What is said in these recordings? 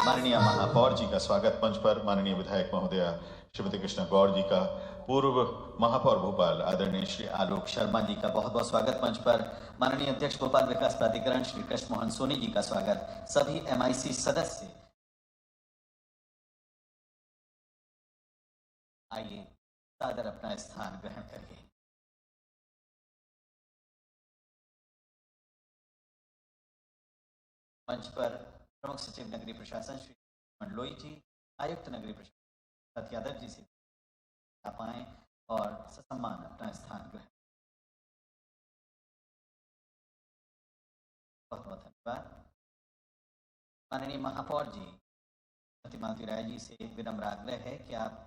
माननीय महापौर जी का स्वागत मंच पर। माननीय विधायक महोदया श्रीमती कृष्णा गौर जी का, पूर्व महापौर भोपाल आदरणीय श्री आलोक शर्मा जी का बहुत बहुत स्वागत मंच पर। माननीय अध्यक्ष भोपाल विकास प्राधिकरण श्री कृष्ण मोहन सोनी जी का स्वागत। सभी MIC सदस्य आइए सादर अपना स्थान ग्रहण करिए। मंच पर प्रमुख सचिव नगरीय प्रशासन श्री मंडलोई जी, आयुक्त नगरीय प्रशासन सत यादव जी से आप आए और ससम्मान अपना स्थान ग्रहण। बहुत बहुत धन्यवाद। माननीय महापौर जी श्रीमती मालती राय जी से विनम्र आग्रह है कि आप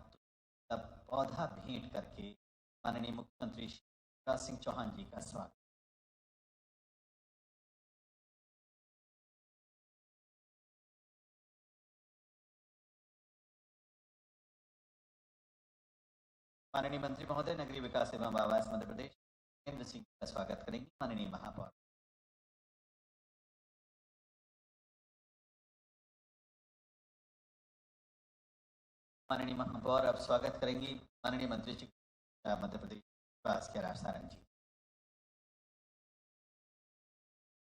तब पौधा भेंट करके माननीय मुख्यमंत्री शिवराज सिंह चौहान जी का स्वागत। माननीय मंत्री महोदय नगरीय विकास एवं आवास मध्य प्रदेश महेंद्र सिंह का स्वागत करेंगे माननीय महापौर। माननीय महापौर अब स्वागत करेंगी माननीय मंत्री मध्य प्रदेश विकास के सारंग जी।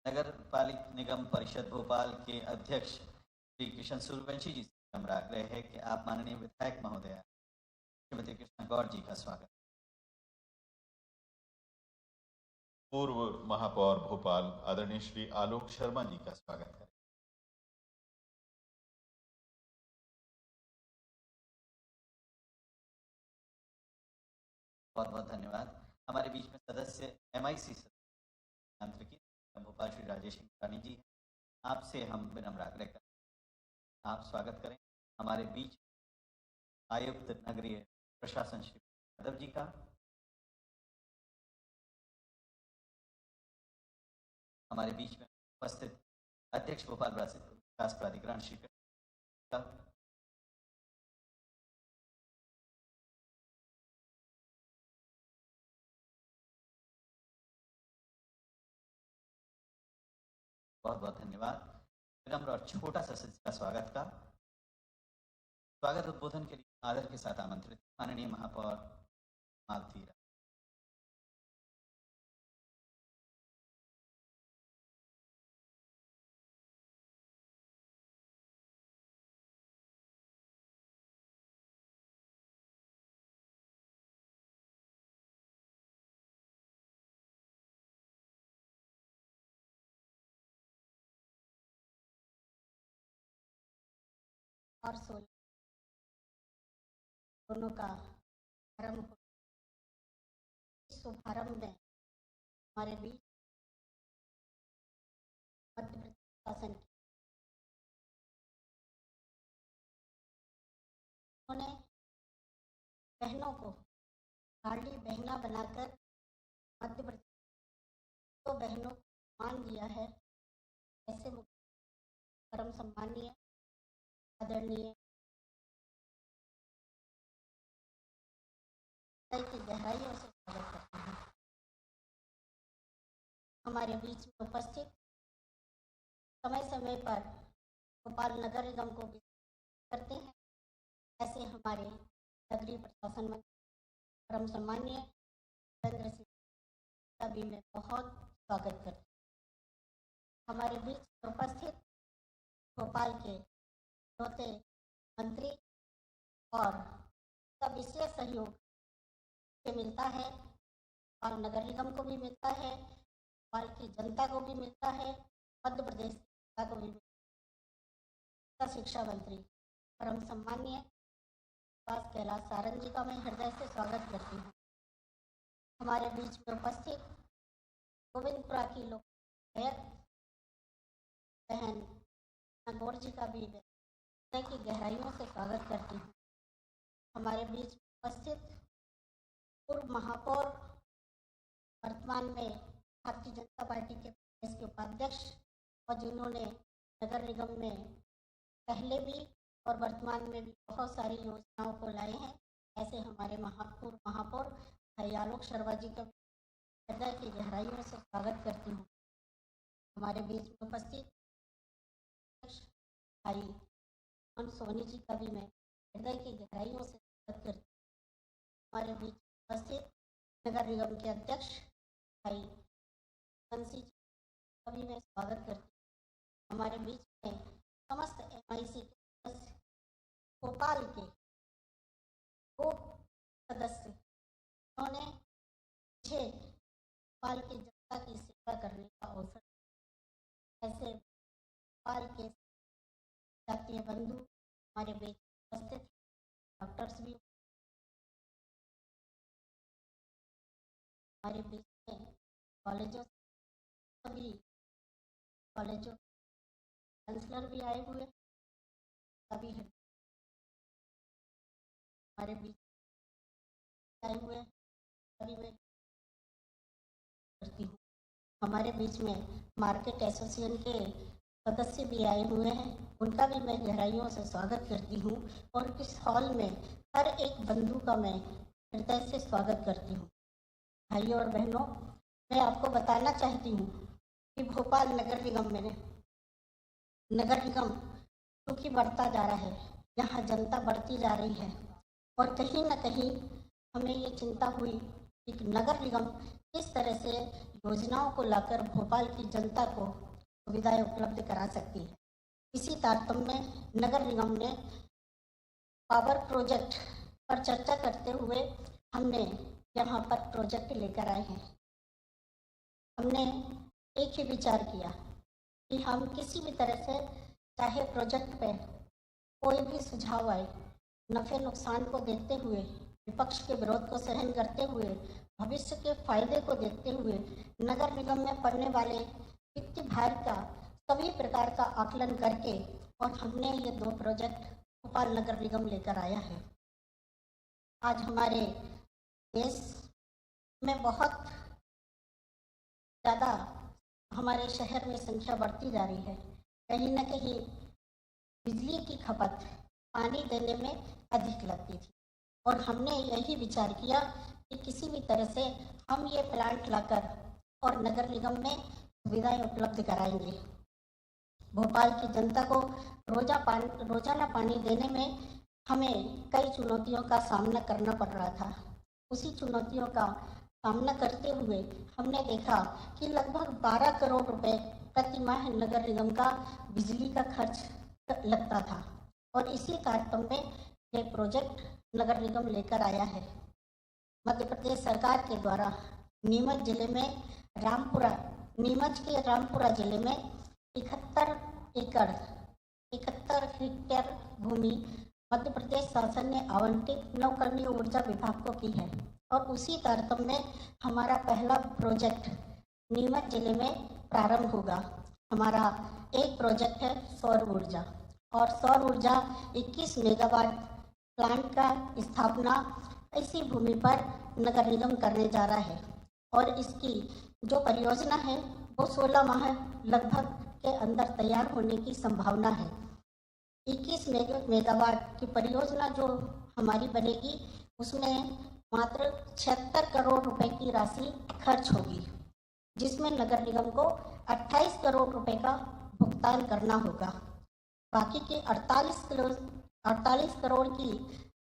नगर पालिक निगम परिषद भोपाल के अध्यक्ष श्री किशन सूर्यवंशी जी से हमारा आग्रह है कि आप माननीय विधायक महोदया श्रीमती कृष्णा गौर जी का स्वागत। पूर्व महापौर भोपाल आदरणीय श्री आलोक शर्मा जी का स्वागत करें। बहुत बहुत धन्यवाद। हमारे बीच में सदस्य MIC आंतरिकी भोपाल श्री राजेश रानी जी, आपसे हम विनम्र आग्रह करें आप स्वागत करें हमारे बीच आयुक्त नगरीय प्रशासन श्री यादव जी का। हमारे बीच में उपस्थित अध्यक्ष भोपाल विकास प्राधिकरण श्री का। बहुत बहुत धन्यवाद। विनम्र और छोटा सा सिलसिला स्वागत का। स्वागत उद्बोधन के लिए आदर के साथ आमंत्रित माननीय महापौर मालती राय। और 16 दोनों का आरंभ शुभारंभ में हमारे बीच मध्य प्रदेश शासन की उन्होंने बहनों को लाडली बहना बनाकर मध्य प्रदेश तो बहनों को मान दिया है। ऐसे परम सम्मानीय आदरणीय की गहराइयों से स्वागत करते हैं। हमारे बीच में उपस्थित समय समय पर भोपाल नगर निगम को भी करते हैं। ऐसे हमारे नगरीय प्रशासन मंत्री परम सम्मानीय चंद्र सिंह का भी मैं बहुत स्वागत करती हूँ। हमारे बीच उपस्थित भोपाल के चौथे मंत्री और का विशेष सहयोग से मिलता है, भोपाल नगर निगम को भी मिलता है, भोपाल की जनता को भी मिलता है, मध्य प्रदेश की जनता को भी मिलता है। शिक्षा मंत्री परम सम्मानीय कैलाश सारंग जी का मैं हृदय से स्वागत करती हूँ। हमारे बीच में उपस्थित गोविंदपुरा की लोक गायक बहन गौर जी का भी हृदय की गहराइयों से स्वागत करती हूँ। हमारे बीच में उपस्थित पूर्व महापौर वर्तमान में भारतीय जनता पार्टी के प्रदेश के उपाध्यक्ष और जिन्होंने नगर निगम में पहले भी और वर्तमान में भी बहुत सारी योजनाओं को लाए हैं, ऐसे हमारे पूर्व महापौर भाई आलोक शर्मा जी का हृदय की गहराइयों से स्वागत करती हूँ। हमारे बीच में उपस्थित भाई और सोनी जी का भी मैं हृदय की गहराइयों से स्वागत करती हूँ। हमारे बीच उपस्थित नगर निगम के अध्यक्ष भाई बंसी जी का भी मैं स्वागत करती हूँ। हमारे बीच में समस्त MIC के सदस्य, भोपाल के वो सदस्य, उन्होंने मुझे भोपाल की जनता की सेवा करने का अवसर दिया। ऐसे भोपाल के जातीय बंधु हमारे बीच उपस्थित, डॉक्टर्स भी हमारे बीच में, कॉलेजों सभी कॉलेजों काउंसलर भी आए हुए, सभी हमारे बीच आए हुए, सभी मैं करती हूँ। हमारे बीच में मार्केट एसोसिएशन के सदस्य भी आए हुए हैं, उनका भी मैं गहराइयों से स्वागत करती हूँ और इस हॉल में हर एक बंधु का मैं हृदय से स्वागत करती हूँ। भाइयों और बहनों, मैं आपको बताना चाहती हूँ कि भोपाल नगर निगम में नगर निगम क्योंकि बढ़ता जा रहा है, यहाँ जनता बढ़ती जा रही है और कहीं ना कहीं हमें ये चिंता हुई कि नगर निगम किस तरह से योजनाओं को लाकर भोपाल की जनता को सुविधाएं उपलब्ध करा सकती है। इसी तारतम्य में नगर निगम ने पावर प्रोजेक्ट पर चर्चा करते हुए हमने यहाँ पर प्रोजेक्ट लेकर आए हैं। हमने एक ही विचार किया कि हम किसी भी तरह से चाहे प्रोजेक्ट पे कोई भी सुझाव आए, नफ़े नुकसान को देखते हुए, विपक्ष के विरोध को सहन करते हुए, भविष्य के फायदे को देखते हुए नगर निगम में पड़ने वाले वित्तीय भार का सभी प्रकार का आकलन करके और हमने ये 2 प्रोजेक्ट भोपाल नगर निगम लेकर आया है। आज हमारे देश में बहुत ज़्यादा हमारे शहर में संख्या बढ़ती जा रही है। कहीं ना कहीं बिजली की खपत पानी देने में अधिक लगती थी और हमने यही विचार किया कि किसी भी तरह से हम ये प्लांट लाकर और नगर निगम में सुविधाएं उपलब्ध कराएंगे। भोपाल की जनता को रोजाना पानी देने में हमें कई चुनौतियों का सामना करना पड़ रहा था। उसी चुनौतियों का सामना करते हुए हमने देखा कि लगभग 12 करोड़ रुपए प्रति माह नगर निगम का बिजली का खर्च लगता था और इसी तारतम्य में ये प्रोजेक्ट नगर निगम लेकर आया है। मध्य प्रदेश सरकार के द्वारा नीमच के रामपुरा जिले में 71 हेक्टेयर भूमि मध्य प्रदेश शासन ने आवंटित नवकरणीय ऊर्जा विभाग को की है और उसी तारतम्य में हमारा पहला प्रोजेक्ट नीमच जिले में प्रारंभ होगा। हमारा एक प्रोजेक्ट है सौर ऊर्जा और सौर ऊर्जा 21 मेगावाट प्लांट का स्थापना इसी भूमि पर नगर निगम करने जा रहा है और इसकी जो परियोजना है वो 16 माह लगभग के अंदर तैयार होने की संभावना है। 21 मेगावाट की परियोजना जो हमारी बनेगी उसमें मात्र 76 करोड़ रुपए की राशि खर्च होगी, जिसमें नगर निगम को 28 करोड़ रुपए का भुगतान करना होगा। बाकी के 48 करोड़ की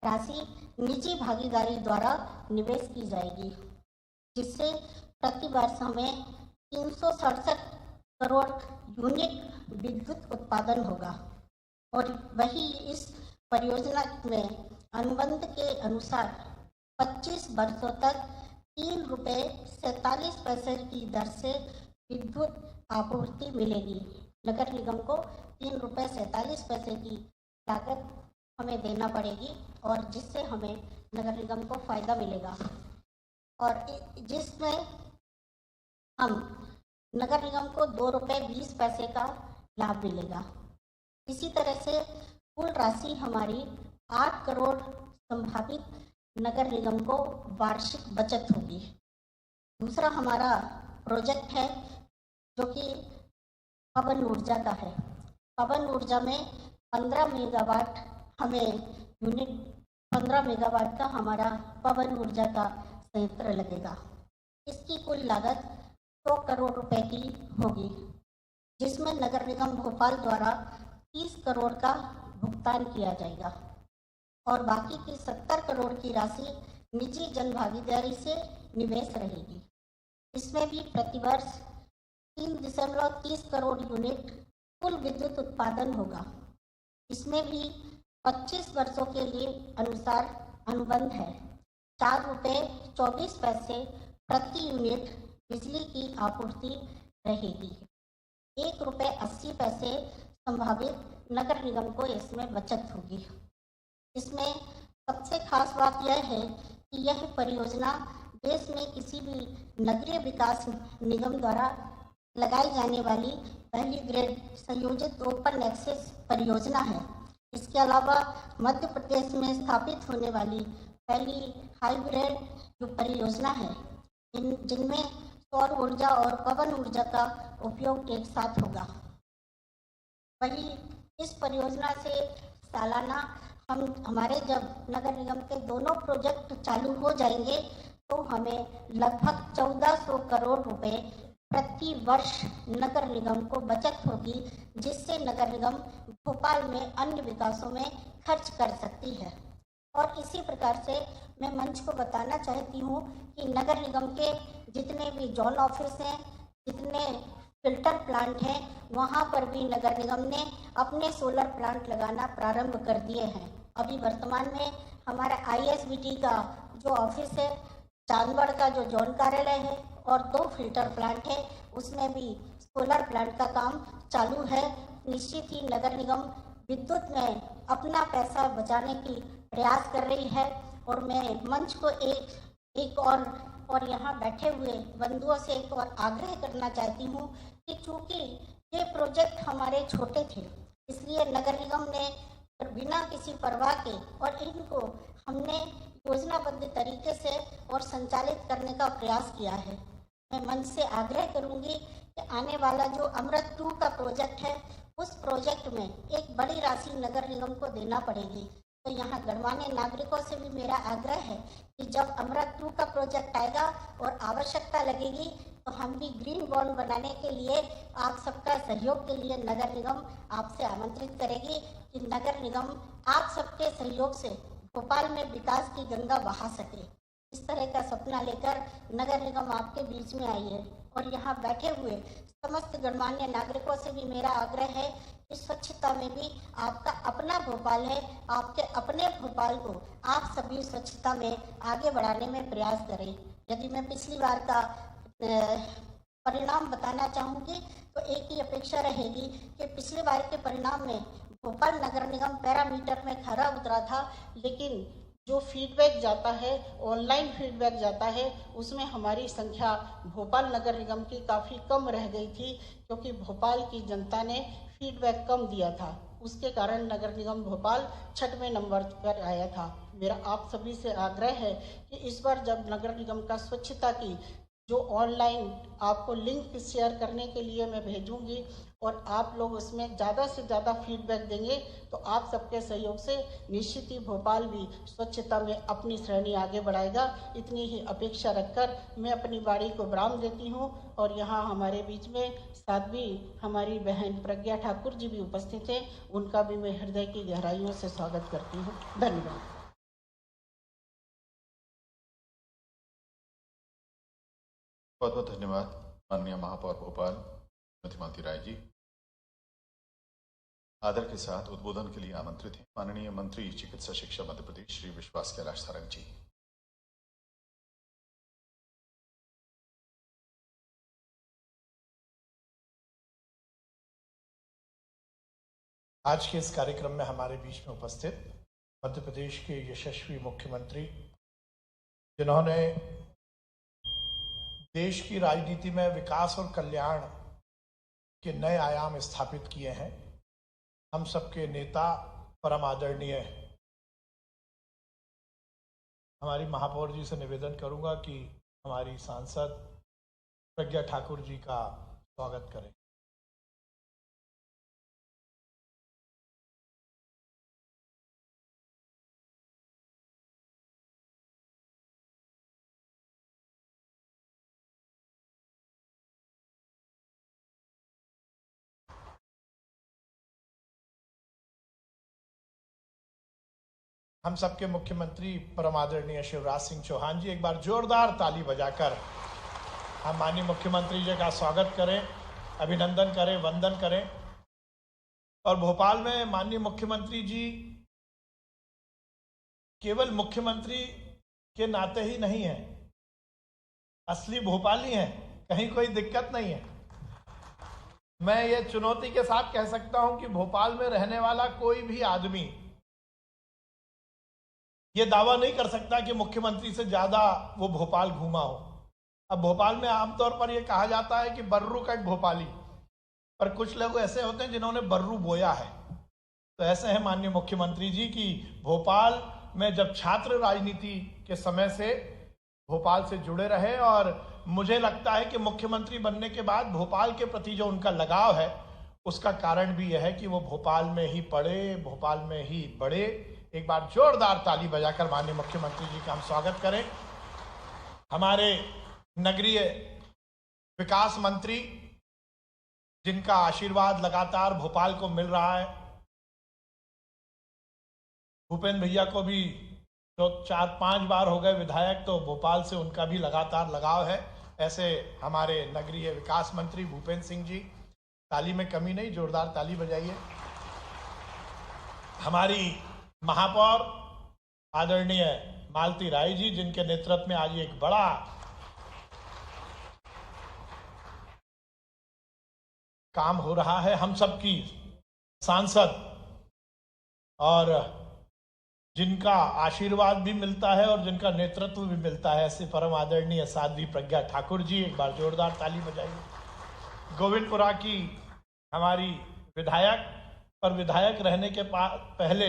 राशि निजी भागीदारी द्वारा निवेश की जाएगी, जिससे प्रति वर्ष हमें 367 करोड़ यूनिट विद्युत उत्पादन होगा और वही इस परियोजना में अनुबंध के अनुसार 25 वर्षों तक 3 रुपये 47 पैसे की दर से विद्युत आपूर्ति मिलेगी। नगर निगम को 3 रुपये 47 पैसे की लागत हमें देना पड़ेगी और जिससे हमें नगर निगम को फायदा मिलेगा और जिसमें हम नगर निगम को 2 रुपये 20 पैसे का लाभ मिलेगा। इसी तरह से कुल राशि हमारी 8 करोड़ संभावित नगर निगम को वार्षिक बचत होगी। दूसरा हमारा प्रोजेक्ट है जो कि पवन ऊर्जा का है। पवन ऊर्जा में 15 मेगावाट का हमारा पवन ऊर्जा का संयंत्र लगेगा। इसकी कुल लागत 100 करोड़ रुपए की होगी, जिसमें नगर निगम भोपाल द्वारा 30 करोड़ का भुगतान किया जाएगा और बाकी की 70 करोड़ की राशि निजी जन भागीदारी से निवेश रहेगी। इसमें भी प्रतिवर्ष 3.30 करोड़ यूनिट कुल विद्युत उत्पादन होगा। इसमें भी 25 वर्षों के लिए अनुसार अनुबंध है। 4 रुपये 24 पैसे प्रति यूनिट बिजली की आपूर्ति रहेगी। 1 रुपये 80 पैसे संभावित नगर निगम को इसमें बचत होगी। इसमें सबसे खास बात यह है कि यह परियोजना देश में किसी भी नगरीय विकास निगम द्वारा लगाई जाने वाली पहली ग्रेड संयोजित ओपन एक्सेस परियोजना है। इसके अलावा मध्य प्रदेश में स्थापित होने वाली पहली हाइब्रिड जो परियोजना है जिनमें सौर ऊर्जा और पवन ऊर्जा का उपयोग एक साथ होगा। वही इस परियोजना से सालाना हमारे जब नगर निगम के दोनों प्रोजेक्ट चालू हो जाएंगे तो हमें लगभग 1400 करोड़ रुपए प्रति वर्ष नगर निगम को बचत होगी, जिससे नगर निगम भोपाल में अन्य विकासों में खर्च कर सकती है। और इसी प्रकार से मैं मंच को बताना चाहती हूँ कि नगर निगम के जितने भी जोन ऑफिस हैं, जितने फिल्टर प्लांट हैं, वहाँ पर भी नगर निगम ने अपने सोलर प्लांट लगाना प्रारंभ कर दिए हैं। अभी वर्तमान में हमारा ISBT का जो ऑफिस है, चांदवड़ का जो जोन कार्यालय है और 2 फिल्टर प्लांट है, उसमें भी सोलर प्लांट का काम चालू है। निश्चित ही नगर निगम विद्युत में अपना पैसा बचाने की प्रयास कर रही है और मैं मंच को एक और यहाँ बैठे हुए बंधुओं से एक और आग्रह करना चाहती हूँ कि चूँकि ये प्रोजेक्ट हमारे छोटे थे, इसलिए नगर निगम ने बिना किसी परवाह के और इनको हमने योजनाबद्ध तरीके से और संचालित करने का प्रयास किया है। मैं मंच से आग्रह करूंगी कि आने वाला जो अमृत 2 का प्रोजेक्ट है, उस प्रोजेक्ट में एक बड़ी राशि नगर निगम को देना पड़ेगी। तो यहाँ गणमान्य नागरिकों से भी मेरा आग्रह है कि जब अमृत 2 का प्रोजेक्ट आएगा और आवश्यकता लगेगी तो हम भी ग्रीन बॉन्ड बनाने के लिए आप सबका सहयोग के लिए नगर निगम आपसे आमंत्रित करेगी कि नगर निगम आप सबके सहयोग से भोपाल में विकास की गंगा बहा सके। इस तरह का सपना लेकर नगर निगम आपके बीच में आई है और यहाँ बैठे हुए समस्त गणमान्य नागरिकों से भी मेरा आग्रह है कि स्वच्छता में भी आपका अपना भोपाल है। आपके अपने भोपाल को आप सभी स्वच्छता में आगे बढ़ाने में प्रयास करें। यदि मैं पिछली बार का परिणाम बताना चाहूँगी तो एक ही अपेक्षा रहेगी कि पिछले बार के परिणाम में भोपाल नगर निगम पैरामीटर में खरा उतरा था, लेकिन जो फीडबैक जाता है, ऑनलाइन फीडबैक जाता है, उसमें हमारी संख्या भोपाल नगर निगम की काफ़ी कम रह गई थी, क्योंकि भोपाल की जनता ने फीडबैक कम दिया था। उसके कारण नगर निगम भोपाल 6वें नंबर पर आया था। मेरा आप सभी से आग्रह है कि इस बार जब नगर निगम का स्वच्छता की जो ऑनलाइन आपको लिंक शेयर करने के लिए मैं भेजूंगी और आप लोग उसमें ज़्यादा से ज़्यादा फीडबैक देंगे तो आप सबके सहयोग से निश्चित ही भोपाल भी स्वच्छता में अपनी श्रेणी आगे बढ़ाएगा। इतनी ही अपेक्षा रखकर मैं अपनी वाणी को विराम देती हूँ और यहाँ हमारे बीच में साध्वी हमारी बहन प्रज्ञा ठाकुर जी भी उपस्थित हैं, उनका भी मैं हृदय की गहराइयों से स्वागत करती हूँ। धन्यवाद। बहुत बहुत धन्यवाद माननीय महापौर भोपाल श्रीमती मालती राय जी। आदर के साथ उद्बोधन के लिए आमंत्रित हैं माननीय मंत्री चिकित्सा शिक्षा मध्य प्रदेश श्री विश्वास कैलाश सारंग जी। आज के इस कार्यक्रम में हमारे बीच में उपस्थित मध्य प्रदेश के यशस्वी मुख्यमंत्री, जिन्होंने देश की राजनीति में विकास और कल्याण के नए आयाम स्थापित किए हैं, हम सबके नेता परम आदरणीय हमारी महापौर जी से निवेदन करूंगा कि हमारी सांसद प्रज्ञा ठाकुर जी का स्वागत करें। हम सबके मुख्यमंत्री परम आदरणीय शिवराज सिंह चौहान जी, एक बार जोरदार ताली बजाकर हम माननीय मुख्यमंत्री जी का स्वागत करें, अभिनंदन करें, वंदन करें। और भोपाल में माननीय मुख्यमंत्री जी केवल मुख्यमंत्री के नाते ही नहीं है, असली भोपाली हैं, कहीं कोई दिक्कत नहीं है। मैं ये चुनौती के साथ कह सकता हूं कि भोपाल में रहने वाला कोई भी आदमी ये दावा नहीं कर सकता कि मुख्यमंत्री से ज्यादा वो भोपाल घूमा हो। अब भोपाल में आमतौर पर यह कहा जाता है कि बर्रू कट भोपाली, पर कुछ लोग ऐसे होते हैं जिन्होंने बर्रू बोया है। तो ऐसे हैं माननीय मुख्यमंत्री जी कि भोपाल में जब छात्र राजनीति के समय से भोपाल से जुड़े रहे, और मुझे लगता है कि मुख्यमंत्री बनने के बाद भोपाल के प्रति जो उनका लगाव है उसका कारण भी यह है कि वो भोपाल में ही पढ़े, भोपाल में ही बढ़े। एक बार जोरदार ताली बजाकर माननीय मुख्यमंत्री जी का हम स्वागत करें। हमारे नगरीय विकास मंत्री, जिनका आशीर्वाद लगातार भोपाल को मिल रहा है, भूपेंद्र भैया को भी तो 4-5 बार हो गए विधायक, तो भोपाल से उनका भी लगातार लगाव है। ऐसे हमारे नगरीय विकास मंत्री भूपेंद्र सिंह जी, ताली में कमी नहीं, जोरदार ताली बजाइए। हमारी महापौर आदरणीय मालती राय जी, जिनके नेतृत्व में आज एक बड़ा काम हो रहा है, हम सबकी सांसद, और जिनका आशीर्वाद भी मिलता है और जिनका नेतृत्व भी मिलता है, ऐसे परम आदरणीय साध्वी प्रज्ञा ठाकुर जी, एक बार जोरदार ताली बजाइए। गोविंदपुरा की हमारी विधायक, पर विधायक रहने के पहले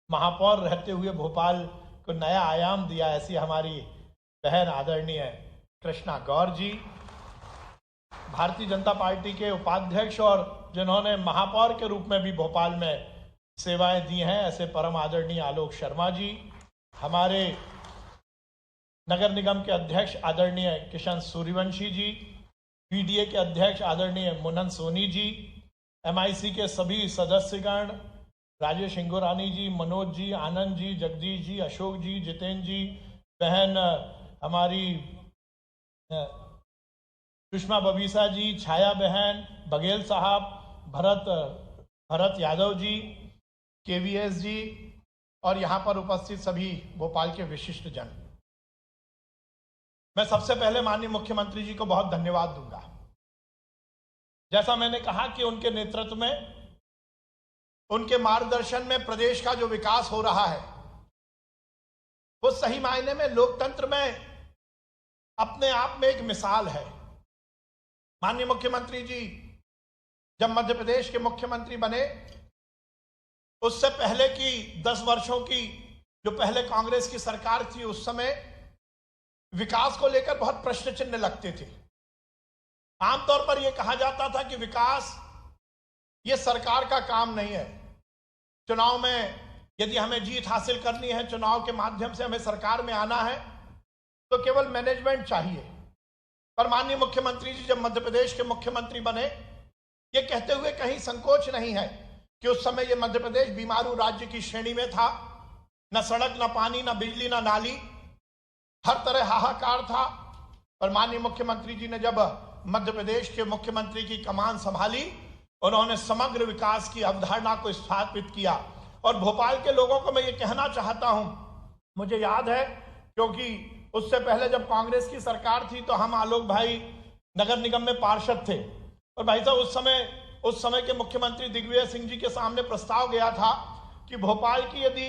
महापौर रहते हुए भोपाल को नया आयाम दिया, ऐसी हमारी बहन आदरणीय कृष्णा गौर जी। भारतीय जनता पार्टी के उपाध्यक्ष और जिन्होंने महापौर के रूप में भी भोपाल में सेवाएं दी हैं, ऐसे परम आदरणीय आलोक शर्मा जी। हमारे नगर निगम के अध्यक्ष आदरणीय किशन सूर्यवंशी जी, पीडीए के अध्यक्ष आदरणीय मुनन सोनी जी, एमआईसी के सभी सदस्यगण, राजेश इंगोरानी जी, मनोज जी, आनंद जी, जगदीश जी, अशोक जी, जितेंद्र जी, बहन हमारी सुषमा बबीसा जी, छाया बहन, बघेल साहब, भरत यादव जी, केवीएस जी, और यहां पर उपस्थित सभी भोपाल के विशिष्ट जन। मैं सबसे पहले माननीय मुख्यमंत्री जी को बहुत धन्यवाद दूंगा। जैसा मैंने कहा कि उनके नेतृत्व में, उनके मार्गदर्शन में प्रदेश का जो विकास हो रहा है वो सही मायने में लोकतंत्र में अपने आप में एक मिसाल है। माननीय मुख्यमंत्री जी जब मध्य प्रदेश के मुख्यमंत्री बने, उससे पहले की 10 वर्षों की जो पहले कांग्रेस की सरकार थी, उस समय विकास को लेकर बहुत प्रश्न चिन्ह लगते थे। आमतौर पर यह कहा जाता था कि विकास ये सरकार का काम नहीं है। चुनाव में यदि हमें जीत हासिल करनी है, चुनाव के माध्यम से हमें सरकार में आना है, तो केवल मैनेजमेंट चाहिए। पर माननीय मुख्यमंत्री जी जब मध्य प्रदेश के मुख्यमंत्री बने, ये कहते हुए कहीं संकोच नहीं है कि उस समय ये मध्य प्रदेश बीमारू राज्य की श्रेणी में था। न सड़क, न पानी, न बिजली, न नाली, हर तरह हाहाकार था। पर माननीय मुख्यमंत्री जी ने जब मध्य प्रदेश के मुख्यमंत्री की कमान संभाली, उन्होंने समग्र विकास की अवधारणा को स्थापित किया। और भोपाल के लोगों को मैं ये कहना चाहता हूं, मुझे याद है क्योंकि उससे पहले जब कांग्रेस की सरकार थी तो हम आलोक भाई नगर निगम में पार्षद थे, और भाई साहब उस समय के मुख्यमंत्री दिग्विजय सिंह जी के सामने प्रस्ताव गया था कि भोपाल की यदि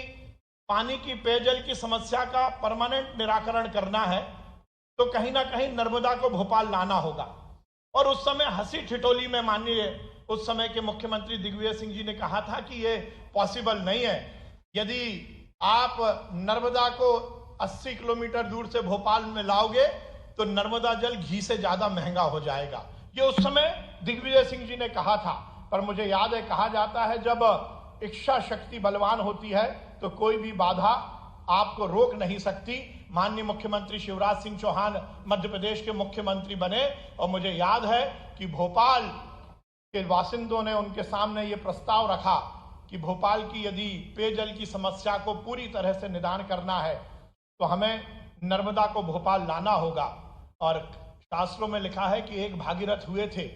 पानी की, पेयजल की समस्या का परमानेंट निराकरण करना है तो कहीं ना कहीं नर्मदा को भोपाल लाना होगा। और उस समय हंसी ठिठोली में माननीय उस समय के मुख्यमंत्री दिग्विजय सिंह जी ने कहा था कि ये पॉसिबल नहीं है, यदि आप नर्मदा को 80 किलोमीटर दूर से भोपाल में लाओगे तो नर्मदा जल घी से ज्यादा महंगा हो जाएगा। ये उस समय दिग्विजय सिंह जी ने कहा था। पर मुझे याद है, कहा जाता है जब इच्छा शक्ति बलवान होती है तो कोई भी बाधा आपको रोक नहीं सकती। माननीय मुख्यमंत्री शिवराज सिंह चौहान मध्य प्रदेश के मुख्यमंत्री बने, और मुझे याद है कि भोपाल के वासिंदों ने उनके सामने ये प्रस्ताव रखा कि भोपाल की यदि पेयजल की समस्या को पूरी तरह से निदान करना है तो हमें नर्मदा को भोपाल लाना होगा। और शास्त्रों में लिखा है कि एक भागीरथ हुए थे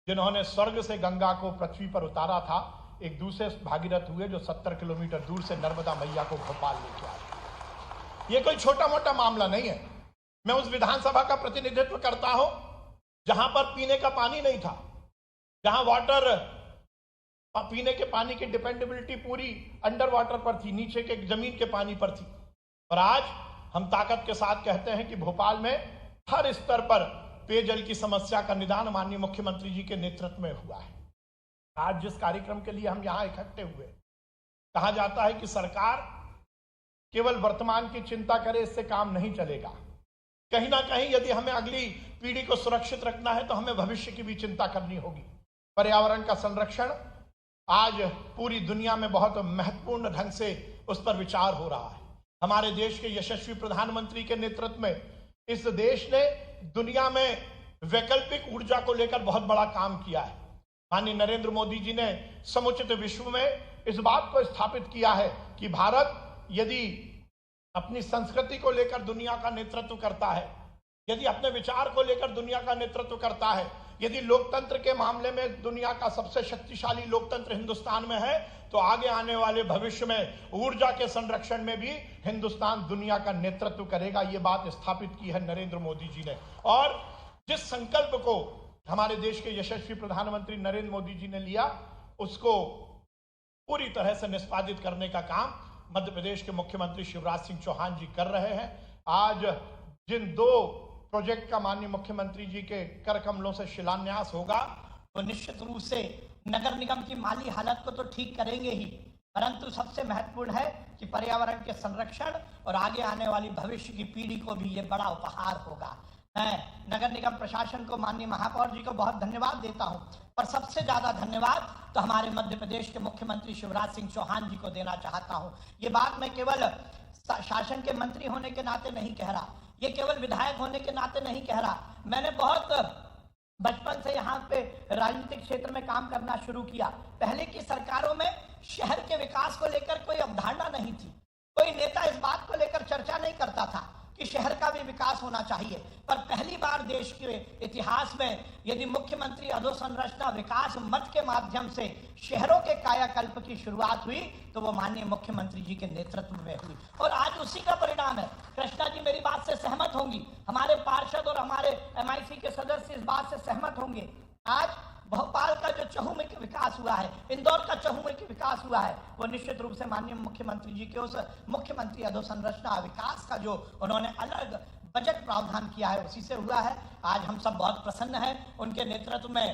जिन्होंने स्वर्ग से गंगा को पृथ्वी पर उतारा था, एक दूसरे भागीरथ हुए जो 70 किलोमीटर दूर से नर्मदा मैया को भोपाल लेके आए। ये कोई छोटा मोटा मामला नहीं है। मैं उस विधानसभा का प्रतिनिधित्व करता हूं जहां पर पीने का पानी नहीं था, जहां वाटर पीने के पानी की डिपेंडेबिलिटी पूरी अंडर वाटर पर थी, नीचे के जमीन के पानी पर थी। और आज हम ताकत के साथ कहते हैं कि भोपाल में हर स्तर पर पेयजल की समस्या का निदान माननीय मुख्यमंत्री जी के नेतृत्व में हुआ है। आज जिस कार्यक्रम के लिए हम यहां इकट्ठे हुए, कहा जाता है कि सरकार केवल वर्तमान की चिंता करे, इससे काम नहीं चलेगा। कहीं ना कहीं यदि हमें अगली पीढ़ी को सुरक्षित रखना है तो हमें भविष्य की भी चिंता करनी होगी। पर्यावरण का संरक्षण आज पूरी दुनिया में बहुत महत्वपूर्ण ढंग से उस पर विचार हो रहा है। हमारे देश के यशस्वी प्रधानमंत्री के नेतृत्व में इस देश ने दुनिया में वैकल्पिक ऊर्जा को लेकर बहुत बड़ा काम किया है। माननीय नरेंद्र मोदी जी ने समुचित विश्व में इस बात को स्थापित किया है कि भारत यदि अपनी संस्कृति को लेकर दुनिया का नेतृत्व करता है, यदि अपने विचार को लेकर दुनिया का नेतृत्व करता है, यदि लोकतंत्र के मामले में दुनिया का सबसे शक्तिशाली लोकतंत्र हिंदुस्तान में है, तो आगे आने वाले भविष्य में ऊर्जा के संरक्षण में भी हिंदुस्तान दुनिया का नेतृत्व करेगा। ये बात स्थापित की है नरेंद्र मोदी जी ने। और जिस संकल्प को हमारे देश के यशस्वी प्रधानमंत्री नरेंद्र मोदी जी ने लिया, उसको पूरी तरह से निष्पादित करने का काम मध्य प्रदेश के मुख्यमंत्री शिवराज सिंह चौहान जी कर रहे हैं। आज जिन 2 प्रोजेक्ट का माननीय मुख्यमंत्री जी के कर कमलों से शिलान्यास होगा, तो निश्चित रूप से नगर निगम की माली हालत को तो ठीक करेंगे ही, परंतु सबसे महत्वपूर्ण है कि पर्यावरण के संरक्षण और आगे आने वाली भविष्य की पीढ़ी को भी ये बड़ा उपहार होगा। मैं नगर निगम प्रशासन को, माननीय महापौर जी को बहुत धन्यवाद देता हूं, पर सबसे ज्यादा धन्यवाद तो हमारे मध्य प्रदेश के मुख्यमंत्री शिवराज सिंह चौहान जी को देना चाहता हूं। ये बात मैं केवल शासन के मंत्री होने के नाते नहीं कह रहा, ये केवल विधायक होने के नाते नहीं कह रहा। मैंने बहुत बचपन से यहाँ पे राजनीतिक क्षेत्र में काम करना शुरू किया। पहले की सरकारों में शहर के विकास को लेकर कोई अवधारणा नहीं थी, कोई नेता इस बात को लेकर चर्चा नहीं करता था कि शहर का भी विकास होना चाहिए। पर पहली बार देश के इतिहास में यदि मुख्यमंत्री अधोसंरचना विकास मद के माध्यम से शहरों के कायाकल्प की शुरुआत हुई, तो वो माननीय मुख्यमंत्री जी के नेतृत्व में हुई और आज उसी का परिणाम है। कृष्णा जी मेरी बात से सहमत होंगी, हमारे पार्षद और हमारे MIC के सदस्य इस बात से सहमत होंगे। आज भोपाल का जो चहुमुखी विकास हुआ है, इंदौर का चहुमुखी विकास हुआ है, वो निश्चित रूप से माननीय मुख्यमंत्री जी के उस मुख्यमंत्री अधोसंरचना विकास का जो उन्होंने अलग बजट प्रावधान किया है, उसी से हुआ है। आज हम सब बहुत प्रसन्न हैं उनके नेतृत्व में।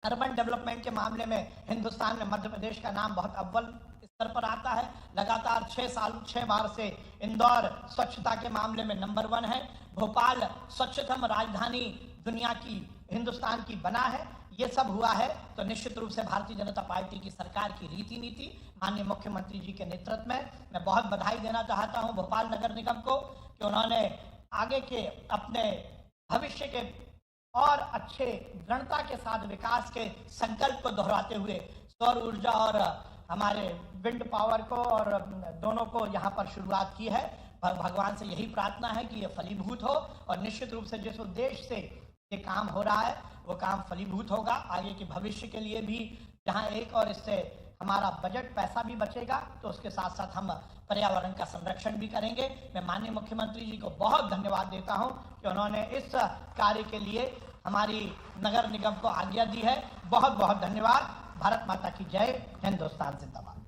अर्बन डेवलपमेंट के मामले में हिंदुस्तान में मध्य प्रदेश का नाम बहुत अव्वल स्तर पर आता है। लगातार 6 बार से इंदौर स्वच्छता के मामले में नंबर 1 है। भोपाल स्वच्छतम राजधानी दुनिया की, हिंदुस्तान की बना है। ये सब हुआ है तो निश्चित रूप से भारतीय जनता पार्टी की सरकार की रीति नीति, माननीय मुख्यमंत्री जी के नेतृत्व में मैं बहुत बधाई देना चाहता हूं भोपाल नगर निगम को कि उन्होंने आगे के अपने भविष्य के और अच्छे दृढ़ता के साथ विकास के संकल्प को दोहराते हुए सौर ऊर्जा और हमारे विंड पावर को और दोनों को यहाँ पर शुरुआत की है। भगवान से यही प्रार्थना है कि ये फलीभूत हो और निश्चित रूप से जिस उद्देश्य से ये काम हो रहा है वो काम फलीभूत होगा। आगे के भविष्य के लिए भी जहाँ एक और इससे हमारा बजट पैसा भी बचेगा तो उसके साथ साथ हम पर्यावरण का संरक्षण भी करेंगे। मैं माननीय मुख्यमंत्री जी को बहुत धन्यवाद देता हूं कि उन्होंने इस कार्य के लिए हमारी नगर निगम को आज्ञा दी है। बहुत बहुत धन्यवाद। भारत माता की जय। हिंदुस्तान जिंदाबाद।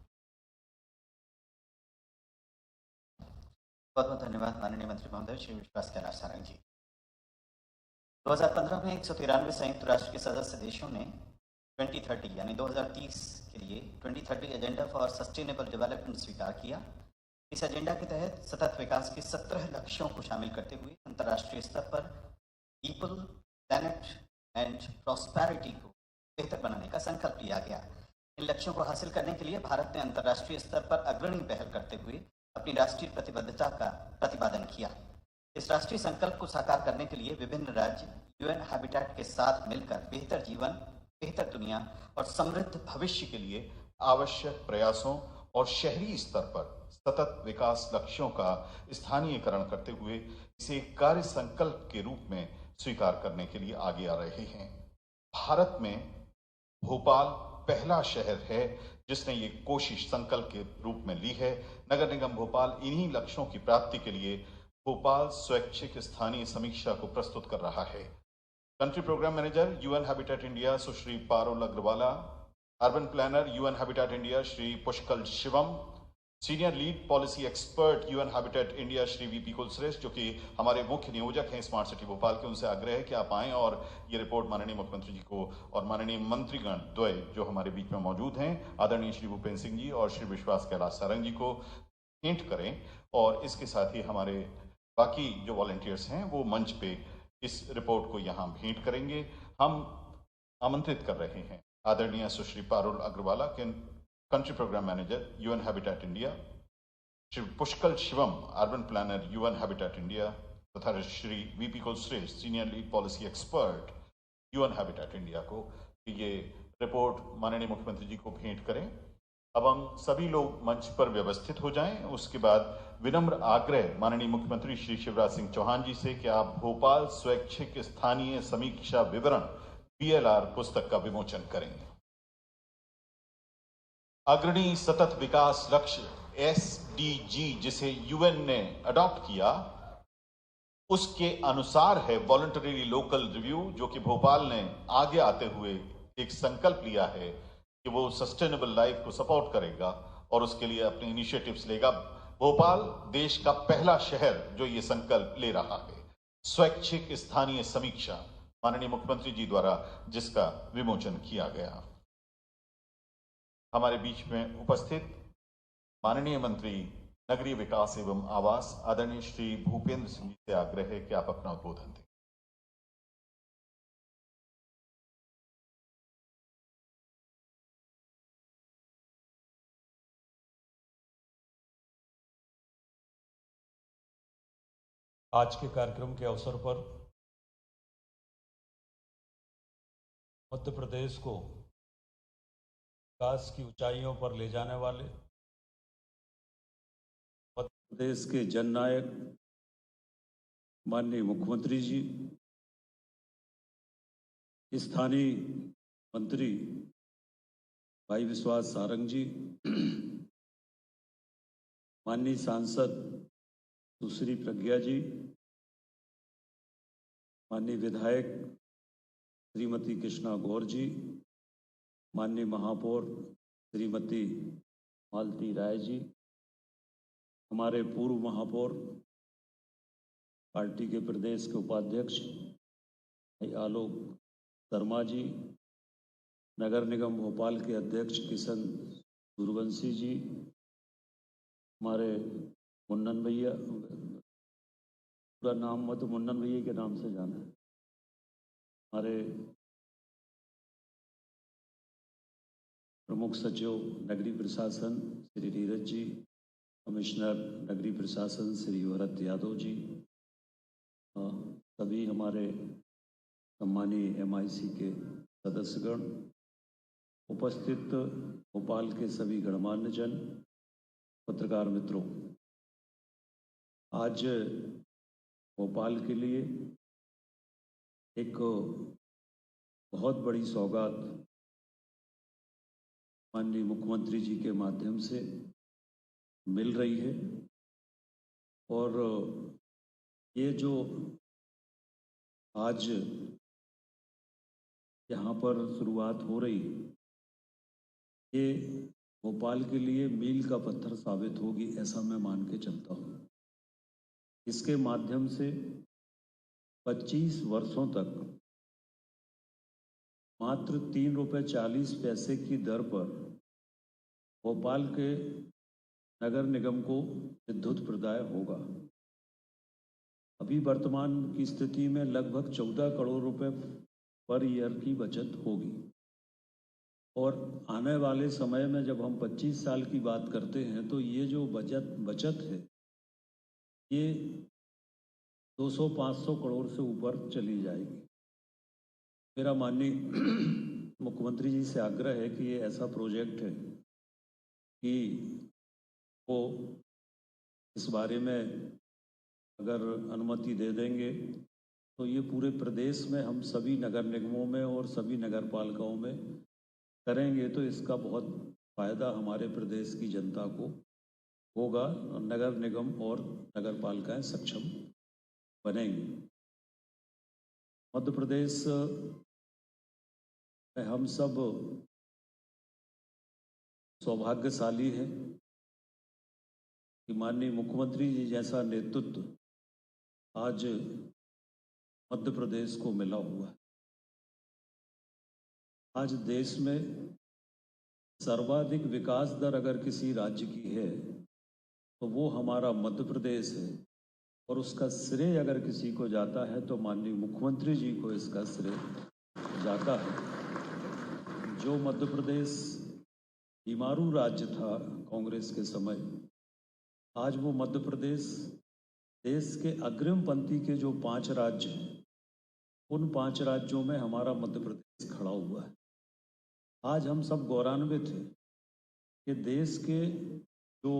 बहुत बहुत धन्यवाद माननीय मंत्री महोदय श्री विश्वास कैलाश सारंग जी। 2015 में 193 संयुक्त राष्ट्र के सदस्य देशों ने 2030 यानी 2030 के लिए 2030 एजेंडा फॉर सस्टेनेबल डेवलपमेंट स्वीकार किया। इस एजेंडा के तहत सतत विकास के 17 लक्ष्यों को शामिल करते हुए अंतर्राष्ट्रीय स्तर पर पीपल, प्लैनेट एंड प्रॉस्पेरिटी को बेहतर बनाने का संकल्प लिया गया। इन लक्ष्यों को हासिल करने के लिए भारत ने अंतर्राष्ट्रीय स्तर पर अग्रणी पहल करते हुए अपनी राष्ट्रीय प्रतिबद्धता का प्रतिपादन किया। इस राष्ट्रीय संकल्प को साकार करने के लिए विभिन्न राज्य UN हैबिटेट के साथ मिलकर बेहतर जीवन, बेहतर दुनिया और समृद्ध भविष्य के लिए आवश्यक प्रयासों और शहरी स्तर पर सतत विकास लक्ष्यों का स्थानीयकरण करते हुए इसे कार्य संकल्प के रूप में स्वीकार करने के लिए आगे आ रहे हैं। भारत में भोपाल पहला शहर है जिसने ये कोशिश संकल्प के रूप में ली है। नगर निगम भोपाल इन्हीं लक्ष्यों की प्राप्ति के लिए भोपाल स्वैच्छिक स्थानीय समीक्षा को प्रस्तुत कर रहा है। Country programme manager UN Habitat India सुश्री Parul Agarwala, urban planner UN Habitat India Shri Pushkal Shivam, senior lead policy expert UN Habitat India Shri VP Kulshreshtha, जो कि हमारे मुख्य नियोजक हैं स्मार्ट सिटी भोपाल के, उनसे आग्रह है कि आप आएं और ये रिपोर्ट माननीय मुख्यमंत्री जी को और माननीय मंत्रीगण द्वय जो हमारे बीच में मौजूद हैं, आदरणीय श्री भूपेंद्र सिंह जी और श्री विश्वास कैलाश सारंग जी को भेंट करें। और इसके साथ ही हमारे बाकी जो वॉलंटियर्स हैं वो मंच पे इस रिपोर्ट को यहाँ भेंट करेंगे। हम आमंत्रित कर रहे हैं आदरणीय सुश्री पारुल अग्रवाला के country programme manager UN Habitat India, Shri Pushkal Shivam urban planner UN Habitat India तथा Shri VP Kulshreshtha senior lead policy expert UN Habitat India को ये रिपोर्ट माननीय मुख्यमंत्री जी को भेंट करें। अब हम सभी लोग मंच पर व्यवस्थित हो जाएं। उसके बाद विनम्र आग्रह माननीय मुख्यमंत्री श्री शिवराज सिंह चौहान जी से कि आप भोपाल स्वैच्छिक स्थानीय समीक्षा विवरण BLR पुस्तक का विमोचन करेंगे। अग्रणी सतत विकास लक्ष्य SDG जिसे यूएन ने अडॉप्ट किया, उसके अनुसार है वॉलंटरी लोकल रिव्यू, जो कि भोपाल ने आगे आते हुए एक संकल्प लिया है कि वो सस्टेनेबल लाइफ को सपोर्ट करेगा और उसके लिए अपने इनिशिएटिव्स लेगा। भोपाल देश का पहला शहर जो ये संकल्प ले रहा है, स्वैच्छिक स्थानीय समीक्षा माननीय मुख्यमंत्री जी द्वारा जिसका विमोचन किया गया। हमारे बीच में उपस्थित माननीय मंत्री नगरीय विकास एवं आवास आदरणीय श्री भूपेंद्र सिंह जी से आग्रह है कि आप अपना उद्बोधन दें। आज के कार्यक्रम के अवसर पर मध्य प्रदेश को विकास की ऊंचाइयों पर ले जाने वाले मध्य प्रदेश के जननायक माननीय मुख्यमंत्री जी, स्थानीय मंत्री भाई विश्वास सारंग जी, माननीय सांसद सुश्री प्रज्ञा जी, माननीय विधायक श्रीमती कृष्णा गौर जी, माननीय महापौर श्रीमती मालती राय जी, हमारे पूर्व महापौर पार्टी के प्रदेश के उपाध्यक्ष आलोक शर्मा जी, नगर निगम भोपाल के अध्यक्ष किशन सूर्यवंशी जी, हमारे मुन्नन भैया, पूरा नाम मत मुन्नन भैया के नाम से जाना है, हमारे प्रमुख सचिव नगरीय प्रशासन श्री नीरज जी, कमिश्नर नगरीय प्रशासन श्री भरत यादव जी, सभी हमारे सम्मानीय MIC के सदस्यगण, उपस्थित भोपाल के सभी गणमान्य जन, पत्रकार मित्रों, आज भोपाल के लिए एक बहुत बड़ी सौगात माननीय मुख्यमंत्री जी के माध्यम से मिल रही है। और ये जो आज यहाँ पर शुरुआत हो रही, ये भोपाल के लिए मील का पत्थर साबित होगी, ऐसा मैं मान के चलता हूँ। इसके माध्यम से 25 वर्षों तक मात्र 3 रुपये 40 पैसे की दर पर भोपाल के नगर निगम को विद्युत प्रदाय होगा। अभी वर्तमान की स्थिति में लगभग 14 करोड़ रुपए पर ईयर की बचत होगी और आने वाले समय में जब हम 25 साल की बात करते हैं तो ये जो बचत है ये 200-500 करोड़ से ऊपर चली जाएगी। मेरा माननीय मुख्यमंत्री जी से आग्रह है कि ये ऐसा प्रोजेक्ट है कि वो इस बारे में अगर अनुमति दे देंगे तो ये पूरे प्रदेश में हम सभी नगर निगमों में और सभी नगर पालिकाओं में करेंगे तो इसका बहुत फ़ायदा हमारे प्रदेश की जनता को होगा और नगर निगम और नगर पालिकाएँ सक्षम बनेंगी। मध्य प्रदेश में हम सब सौभाग्यशाली हैं कि माननीय मुख्यमंत्री जी जैसा नेतृत्व आज मध्य प्रदेश को मिला हुआ है। आज देश में सर्वाधिक विकास दर अगर किसी राज्य की है तो वो हमारा मध्य प्रदेश है और उसका श्रेय अगर किसी को जाता है तो माननीय मुख्यमंत्री जी को इसका श्रेय जाता है। जो मध्य प्रदेश बीमारू राज्य था कांग्रेस के समय, आज वो मध्य प्रदेश देश के अग्रिम पंक्ति के जो 5 राज्य हैं उन 5 राज्यों में हमारा मध्य प्रदेश खड़ा हुआ है। आज हम सब गौरवान्वित हैं कि देश के जो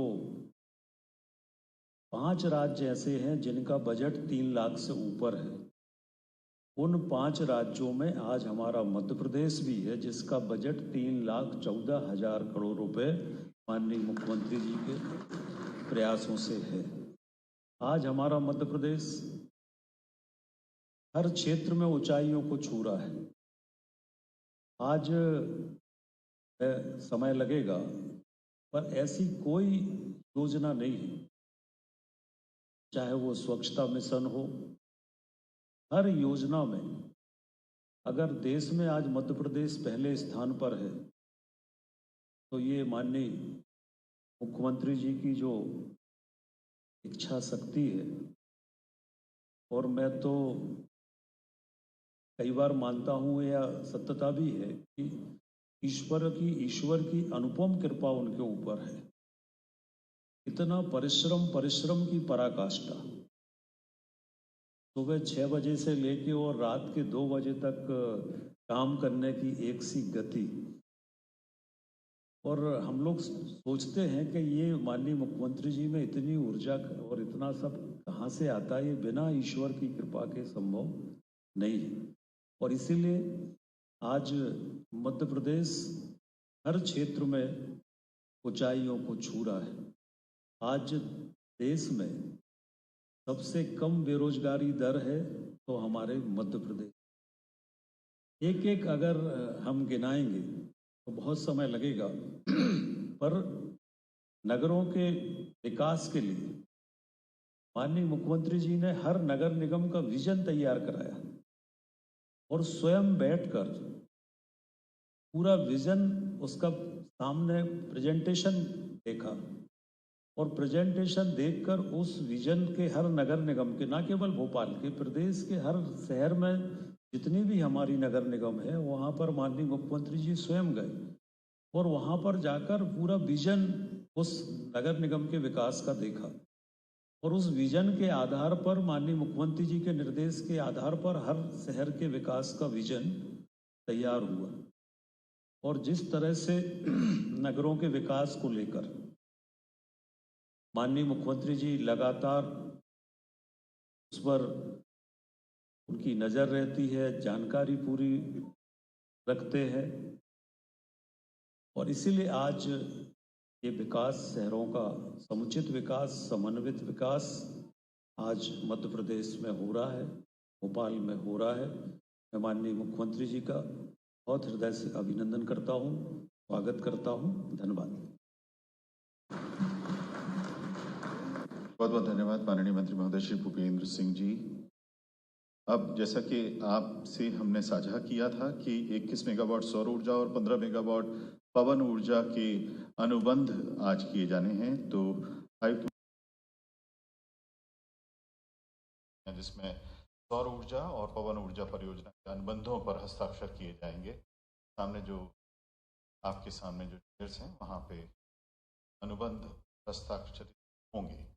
5 राज्य ऐसे हैं जिनका बजट 3 लाख से ऊपर है, उन 5 राज्यों में आज हमारा मध्य प्रदेश भी है जिसका बजट 3,14,000 करोड़ रुपए माननीय मुख्यमंत्री जी के प्रयासों से है। आज हमारा मध्य प्रदेश हर क्षेत्र में ऊंचाइयों को छू रहा है। आज समय लगेगा पर ऐसी कोई योजना नहीं है, चाहे वो स्वच्छता मिशन हो, हर योजना में अगर देश में आज मध्य प्रदेश पहले स्थान पर है तो ये माननीय मुख्यमंत्री जी की जो इच्छा शक्ति है। और मैं तो कई बार मानता हूँ या सत्यता भी है कि ईश्वर की अनुपम कृपा उनके ऊपर है। इतना परिश्रम की पराकाष्ठा, सुबह 6 बजे से लेके और रात के 2 बजे तक काम करने की एक सी गति। और हम लोग सोचते हैं कि ये माननीय मुख्यमंत्री जी में इतनी ऊर्जा और इतना सब कहाँ से आता है, ये बिना ईश्वर की कृपा के संभव नहीं है। और इसीलिए आज मध्य प्रदेश हर क्षेत्र में ऊंचाइयों को छू रहा है। आज देश में सबसे कम बेरोजगारी दर है तो हमारे मध्य प्रदेश। एक एक अगर हम गिनाएंगे तो बहुत समय लगेगा पर नगरों के विकास के लिए माननीय मुख्यमंत्री जी ने हर नगर निगम का विजन तैयार कराया और स्वयं बैठकर पूरा विजन उसका सामने प्रेजेंटेशन देखा और प्रेजेंटेशन देखकर उस विजन के हर नगर निगम के, ना केवल भोपाल के, प्रदेश के हर शहर में जितनी भी हमारी नगर निगम है वहाँ पर माननीय मुख्यमंत्री जी स्वयं गए और वहाँ पर जाकर पूरा विजन उस नगर निगम के विकास का देखा और उस विजन के आधार पर माननीय मुख्यमंत्री जी के निर्देश के आधार पर हर शहर के विकास का विजन तैयार हुआ। और जिस तरह से नगरों के विकास को लेकर माननीय मुख्यमंत्री जी लगातार उस पर उनकी नज़र रहती है, जानकारी पूरी रखते हैं और इसीलिए आज ये विकास, शहरों का समुचित विकास, समन्वित विकास आज मध्य प्रदेश में हो रहा है, भोपाल में हो रहा है। मैं माननीय मुख्यमंत्री जी का बहुत हृदय से अभिनंदन करता हूँ, स्वागत करता हूँ। धन्यवाद। बहुत बहुत धन्यवाद माननीय मंत्री महोदय श्री भूपेंद्र सिंह जी। अब जैसा कि आपसे हमने साझा किया था कि 21 मेगावाट सौर ऊर्जा और 15 मेगावाट पवन ऊर्जा के अनुबंध आज किए जाने हैं, तो आयुक्त जिसमें सौर ऊर्जा और पवन ऊर्जा परियोजना के अनुबंधों पर हस्ताक्षर किए जाएंगे। सामने जो आपके सामने जो चेयर्स हैं वहाँ पे अनुबंध हस्ताक्षरित होंगे।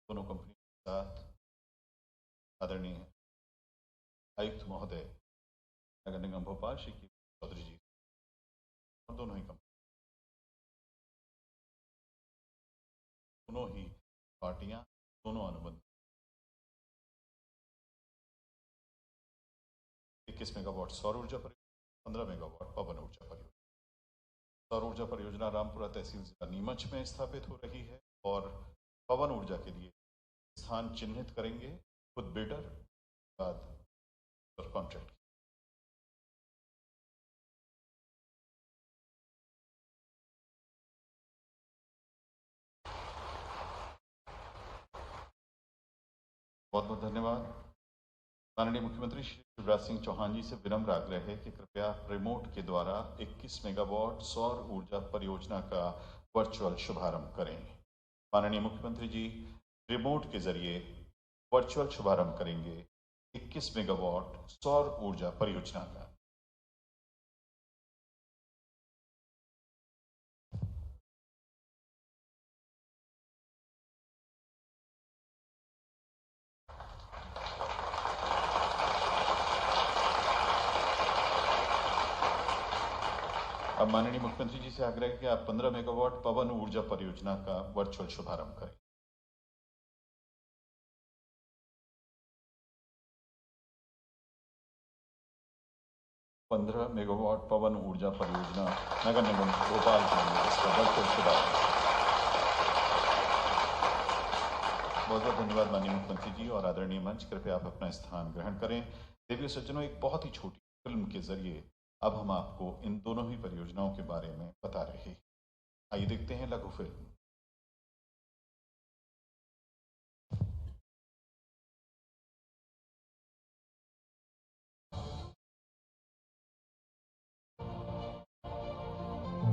दोनों कंपनी के साथ आदरणीय आयुक्त महोदय नगर निगम भोपाल श्री के चौधरी जी और दोनों ही पार्टियां, दोनों अनुबंध 21 मेगावाट सौर ऊर्जा परियोजना, 15 मेगावाट पवन ऊर्जा परियोजना। सौर ऊर्जा परियोजना रामपुरा तहसील जिला नीमच में स्थापित हो रही है और पवन ऊर्जा के लिए स्थान चिन्हित करेंगे खुद बिल्डर बाद कॉन्ट्रैक्ट। बहुत बहुत धन्यवाद। माननीय मुख्यमंत्री श्री शिवराज सिंह चौहान जी से विनम्र आग्रह है कि कृपया रिमोट के द्वारा 21 मेगावाट सौर ऊर्जा परियोजना का वर्चुअल शुभारंभ करें। माननीय मुख्यमंत्री जी रिमोट के जरिए वर्चुअल शुभारंभ करेंगे 21 मेगावाट सौर ऊर्जा परियोजना का। अब माननीय मुख्यमंत्री जी से आग्रह है कि आप 15 मेगावाट पवन ऊर्जा परियोजना का वर्चुअल शुभारंभ करें। पंद्रह मेगावाट पवन ऊर्जा परियोजना नगर निगम भोपाल के लिए इसका वर्चुअल शुभारंभ। बहुत बहुत धन्यवाद माननीय मुख्यमंत्री जी और आदरणीय मंच, कृपया आप अपना स्थान ग्रहण करें। देवी सज्जनों, एक बहुत ही छोटी फिल्म के जरिए अब हम आपको इन दोनों ही परियोजनाओं के बारे में बता रहे हैं। आइए देखते हैं लघु फिल्म।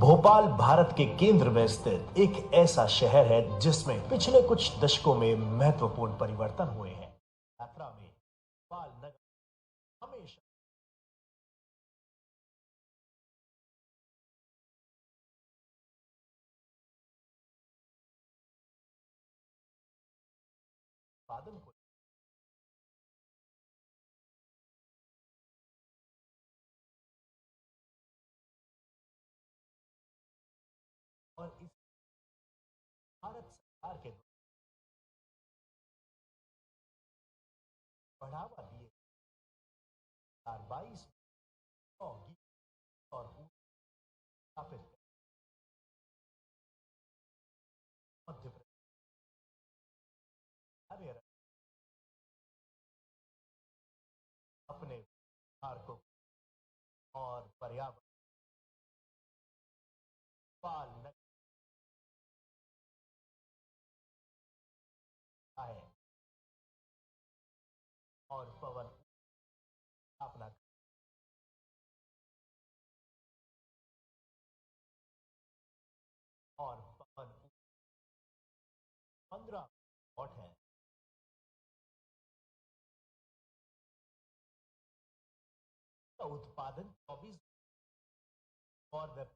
भोपाल भारत के केंद्र में स्थित एक ऐसा शहर है जिसमें पिछले कुछ दशकों में महत्वपूर्ण परिवर्तन हुए हैं। यात्रा में भोपाल नगर हमेशा उत्पादन को और इस भारत सरकार के द्वारा बढ़ावा दिए 2022 में और स्थापित मध्य प्रदेश अपने भारतों और पर्यावरण भोपाल नगर है और पवन स्थापना और पवन 15 वॉट है। का उत्पादन 24 और वेब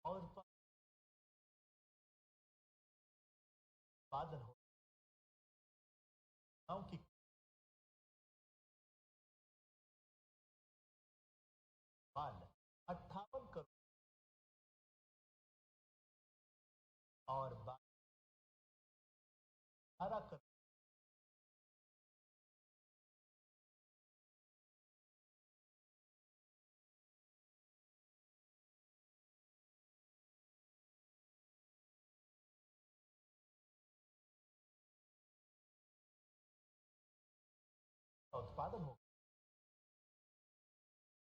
और उत्पादन हो की 58 करोड़ और 12 करोड़ का उत्पादन हो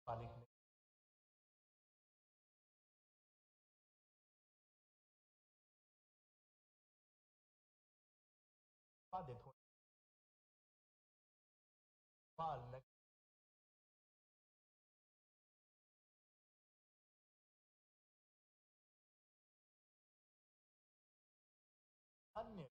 मालिक ने उत्पादित होने अन्य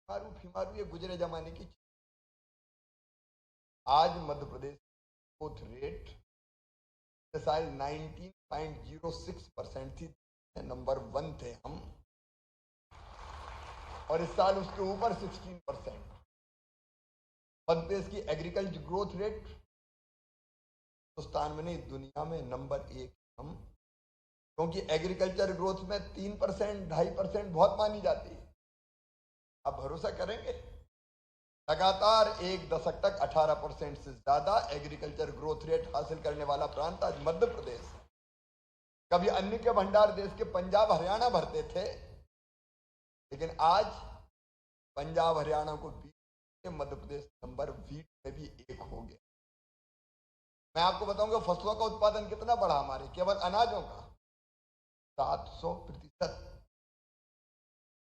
बीमारू फीमारू ये गुजरे जमाने की चीज। आज मध्य प्रदेश ग्रोथ रेट साल 19.06% थी, नंबर 1 थे हम, और इस साल उसके ऊपर 16%। मध्य प्रदेश की एग्रीकल्चर ग्रोथ रेट हिंदुस्तान में नहीं दुनिया में नंबर 1 हम, क्योंकि एग्रीकल्चर ग्रोथ में 3% 2.5% बहुत मानी जाती है। आप भरोसा करेंगे लगातार 1 दशक तक 18% से ज्यादा एग्रीकल्चर ग्रोथ रेट हासिल करने वाला प्रांत आज मध्य प्रदेश है। कभी अन्न के भंडार देश के पंजाब हरियाणा भरते थे, लेकिन आज पंजाब हरियाणा को बीट के मध्य प्रदेश नंबर वीट में भी 1 हो गया। मैं आपको बताऊंगा फसलों का उत्पादन कितना बढ़ा हमारे, केवल अनाजों का 700%।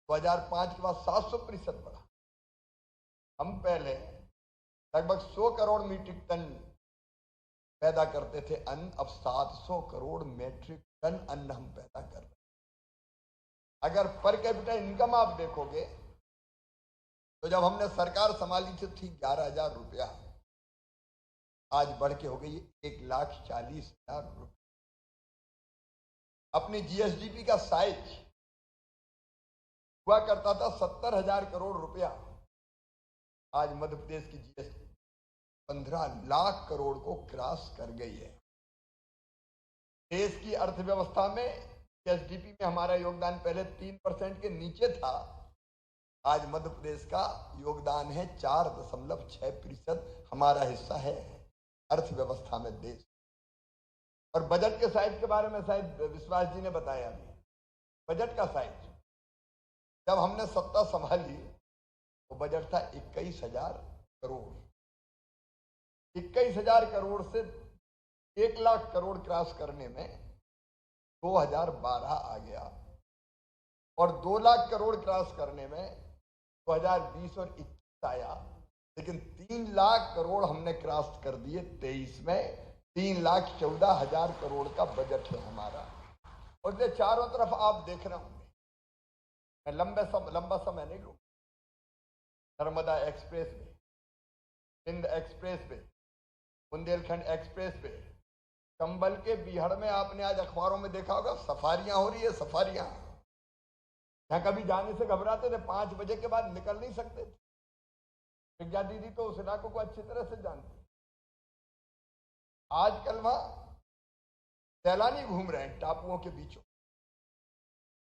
2005 के बाद 700% बढ़ा। हम पहले लगभग 100 करोड़ मीट्रिक टन पैदा करते थे अन्न, अब 700 करोड़ मीट्रिक टन अन्न हम पैदा कर रहे हैं। अगर पर कैपिटा इनकम आप देखोगे तो जब हमने सरकार संभाली थी 11,000 रुपया, आज बढ़ के हो गई 1,40,000 रुपया। अपनी जीएसडीपी का साइज हुआ करता था 70,000 करोड़ रुपया, आज मध्य प्रदेश की जीएसटी 15 लाख करोड़ को क्रॉस कर गई है। देश की अर्थव्यवस्था में जीएसडीपी में हमारा योगदान पहले 3% के नीचे था, आज मध्य प्रदेश का योगदान है 4.6%। हमारा हिस्सा है अर्थव्यवस्था में देश। और बजट के साइज के बारे में शायद विश्वास जी ने बताया अभी। बजट का साइज जब हमने सत्ता संभाली तो बजट था 21,000 करोड़। 21,000 करोड़ से 1 लाख करोड़ क्रॉस करने में 2012 आ गया, और 2 लाख करोड़ क्रॉस करने में 2020 और 21 आया, लेकिन 3 लाख करोड़ हमने क्रॉस कर दिए 23 में। 3,14,000 करोड़ का बजट है हमारा। और इसलिए चारों तरफ आप देख रहे होंगे, मैं लंबा समय नहीं लूँ। Narmada express way, Hind express way, Bundelkhand express way, Chambal के बीहड़ में आपने आज अखबारों में देखा होगा सफारियां हो रही है। सफारियां यहाँ कभी जाने से घबराते थे, 5 बजे के बाद निकल नहीं सकते थे। विज्ञा दीदी तो उस इलाकों को अच्छी तरह से जानती। आजकल वहां सैलानी घूम रहे हैं टापुओं के बीचों।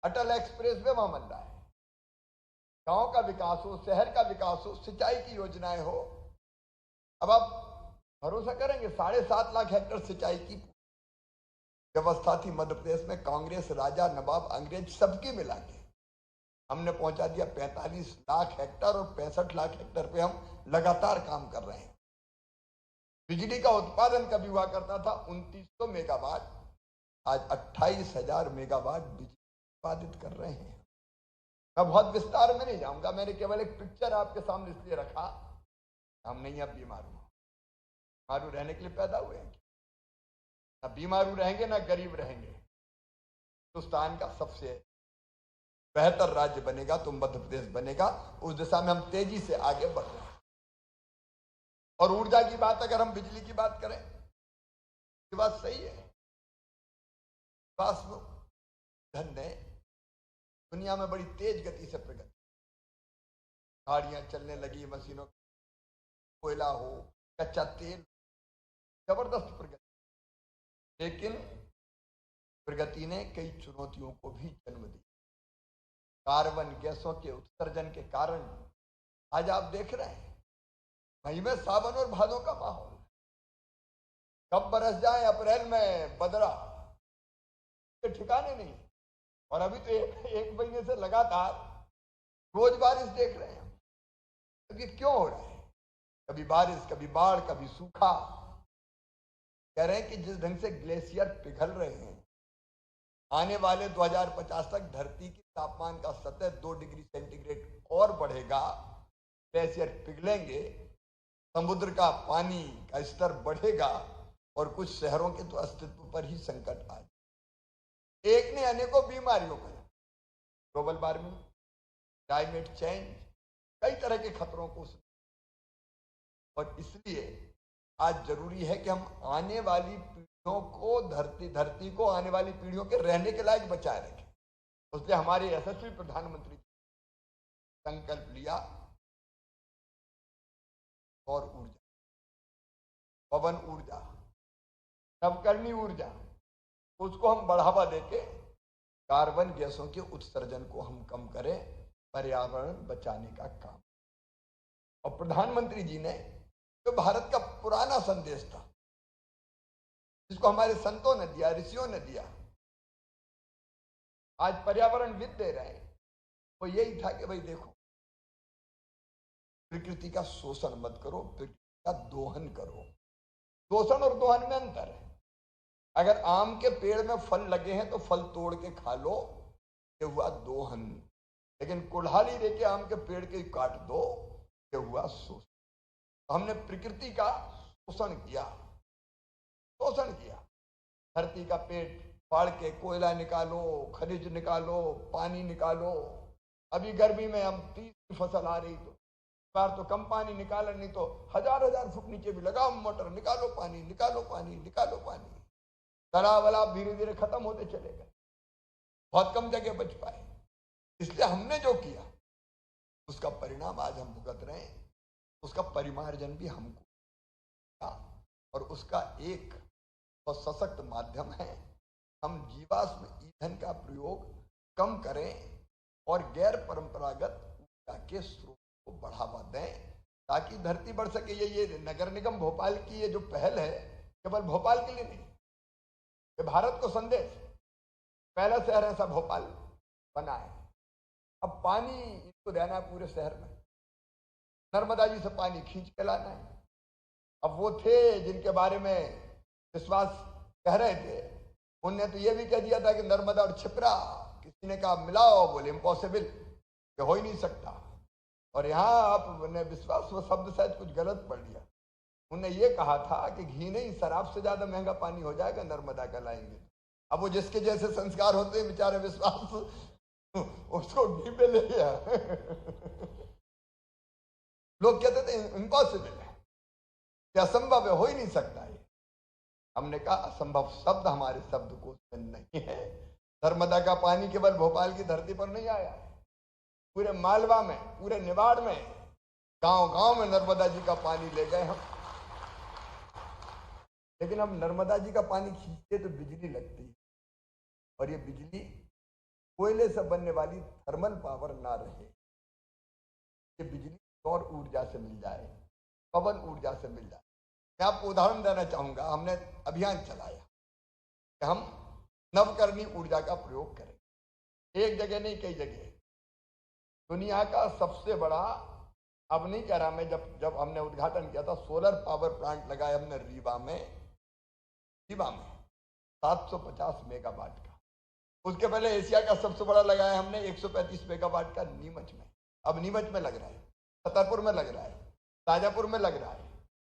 अटल एक्सप्रेस वे वहां बन रहा है। गांव का विकास हो, शहर का विकास हो, सिंचाई की योजनाएं हो। अब आप भरोसा करेंगे 7.5 लाख हेक्टेयर सिंचाई की व्यवस्था थी मध्य प्रदेश में। कांग्रेस, राजा, नवाब, अंग्रेज सबकी मिला के हमने पहुंचा दिया 45 लाख हेक्टेयर, और 65 लाख हेक्टेयर पे हम लगातार काम कर रहे हैं। बिजली का उत्पादन कभी हुआ करता था 2900 मेगावाट, आज 28,000 मेगावाट बिजली उत्पादित कर रहे हैं। मैं बहुत विस्तार में नहीं जाऊंगा, मैंने केवल एक पिक्चर आपके सामने इसलिए रखा, हम नहीं अब बीमारू रहने के लिए पैदा हुए हैं। ना बीमारू रहेंगे ना गरीब रहेंगे। हिंदुस्तान का सबसे बेहतर राज्य बनेगा तो मध्य प्रदेश बनेगा। उस दिशा में हम तेजी से आगे बढ़ रहे हैं। और ऊर्जा की बात, अगर हम बिजली की बात करें, ये बात सही है। धन ने दुनिया में बड़ी तेज गति से प्रगति, गाड़ियां चलने लगी, मशीनों, कोयला हो, कच्चा तेल, जबरदस्त प्रगति। लेकिन प्रगति ने कई चुनौतियों को भी जन्म दिया। कार्बन गैसों के उत्सर्जन के कारण आज आप देख रहे हैं मई में सावन और भादों का माहौल, कब बरस जाए अप्रैल में बदरा के ठिकाने नहीं। और अभी तो एक महीने से लगातार रोज बारिश देख रहे हैं। तो ये क्यों हो रहा है? कभी बारिश, कभी बाढ़, कभी सूखा। कह रहे हैं कि जिस ढंग से ग्लेशियर पिघल रहे हैं, आने वाले 2050 तक धरती की तापमान का सतह 2 डिग्री सेंटीग्रेड और बढ़ेगा। ग्लेशियर पिघलेंगे, समुद्र का पानी का स्तर बढ़ेगा, और कुछ शहरों के तो अस्तित्व पर ही संकट आ जाए। एक ने अनेकों बीमारियों में, ग्लोबल वार्मिंग, क्लाइमेट चेंज, कई तरह के खतरों को और इसलिए आज जरूरी है कि हम आने वाली पीढ़ियों को धरती को आने वाली पीढ़ियों के रहने के लायक बचाए रखें। उसने हमारे यशस्वी प्रधानमंत्री संकल्प लिया और ऊर्जा, पवन ऊर्जा, नवकरणीय ऊर्जा, उसको हम बढ़ावा देके कार्बन गैसों के उत्सर्जन को हम कम करें, पर्यावरण बचाने का काम। और प्रधानमंत्री जी ने जो भारत का पुराना संदेश था, जिसको हमारे संतों ने दिया, ऋषियों ने दिया, आज पर्यावरणविद दे रहे हैं, वो यही था कि भाई देखो, प्रकृति का शोषण मत करो, प्रकृति का दोहन करो। शोषण और दोहन में अंतर है। अगर आम के पेड़ में फल लगे हैं तो फल तोड़ के खा लो, ये हुआ दोहन। लेकिन कुल्हाड़ी लेके आम के पेड़ के काट दो, ये हुआ शोषण। तो हमने प्रकृति का शोषण किया, धरती का पेट फाड़ के कोयला निकालो, खनिज निकालो, पानी निकालो। अभी गर्मी में हम 30 की फसल आ रही तो बार तो कम पानी निकाला, नहीं तो हजार फुट नीचे भी लगाओ मोटर, निकालो पानी। तालाब वालाब धीरे धीरे खत्म होते चले गए, बहुत कम जगह बच पाए। इसलिए हमने जो किया उसका परिणाम आज हम भुगत रहे हैं, उसका परिमार्जन भी हमको, और उसका एक बहुत सशक्त माध्यम है, हम जीवाश्म ईंधन का प्रयोग कम करें और गैर परंपरागत ऊर्जा के स्रोत को बढ़ावा दें, ताकि धरती बढ़ सके। ये नगर निगम भोपाल की ये जो पहल है, केवल भोपाल के लिए नहीं, ये भारत को संदेश, पहला शहर ऐसा भोपाल बना है। अब पानी इसको देना है पूरे शहर में, नर्मदा जी से पानी खींच के लाना है। अब वो थे जिनके बारे में विश्वास कह रहे थे, उनने तो ये भी कह दिया था कि नर्मदा और छिपरा, किसी ने कहा मिलाओ, बोले इम्पॉसिबल, कि हो ही नहीं सकता। और यहाँ आपने विश्वास वो शब्द शायद कुछ गलत पढ़ लिया। उन्होंने ये कहा था कि घी नहीं, शराब से ज्यादा महंगा पानी हो जाएगा नर्मदा का लाएंगे। अब वो जिसके जैसे संस्कार होते हैं बेचारे, विश्वास उसको घी पे ले गया। लोग कहते थे इम्पॉसिबल है, क्या असंभव है, हो ही नहीं सकता है। हमने कहा असंभव शब्द हमारे शब्दकोश में नहीं है। नर्मदा का पानी केवल भोपाल की धरती पर नहीं आया है, पूरे मालवा में, पूरे निवाड़ में, गांव में नर्मदा जी का पानी ले गए हम। लेकिन हम नर्मदा जी का पानी खींचते तो बिजली लगती है, और ये बिजली कोयले से बनने वाली थर्मल पावर ना रहे, ये बिजली सौर ऊर्जा से मिल जाए, पवन ऊर्जा से मिल जाए। मैं आपको उदाहरण देना चाहूंगा, हमने अभियान चलाया कि हम नवकरणीय ऊर्जा का प्रयोग करें। एक जगह नहीं, कई जगह। दुनिया का सबसे बड़ा, अब नहीं कह रहा मैं, जब हमने उद्घाटन किया था, सोलर पावर प्लांट लगाया हमने रीवा में 750 मेगावाट का। उसके पहले एशिया का सबसे बड़ा लगाया हमने 135 मेगावाट का नीमच में। अब नीमच में लग रहा है, छतरपुर में लग रहा है, ताजापुर में लग रहा है,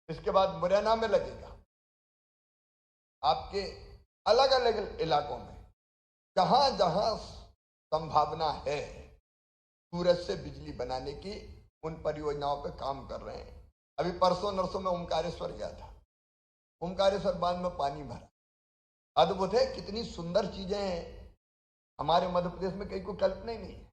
इसके बाद मुरैना में लगेगा। आपके अलग अलग इलाकों में जहां जहां संभावना है सूरज से बिजली बनाने की, उन परियोजनाओं पे काम कर रहे हैं। अभी परसों नरसों में ओमकारेश्वर गया था, ओमकारेश्वर बांध में पानी भरा, अद्भुत है। कितनी सुंदर चीजें हैं हमारे मध्य प्रदेश में, कहीं को कल्पना ही नहीं है।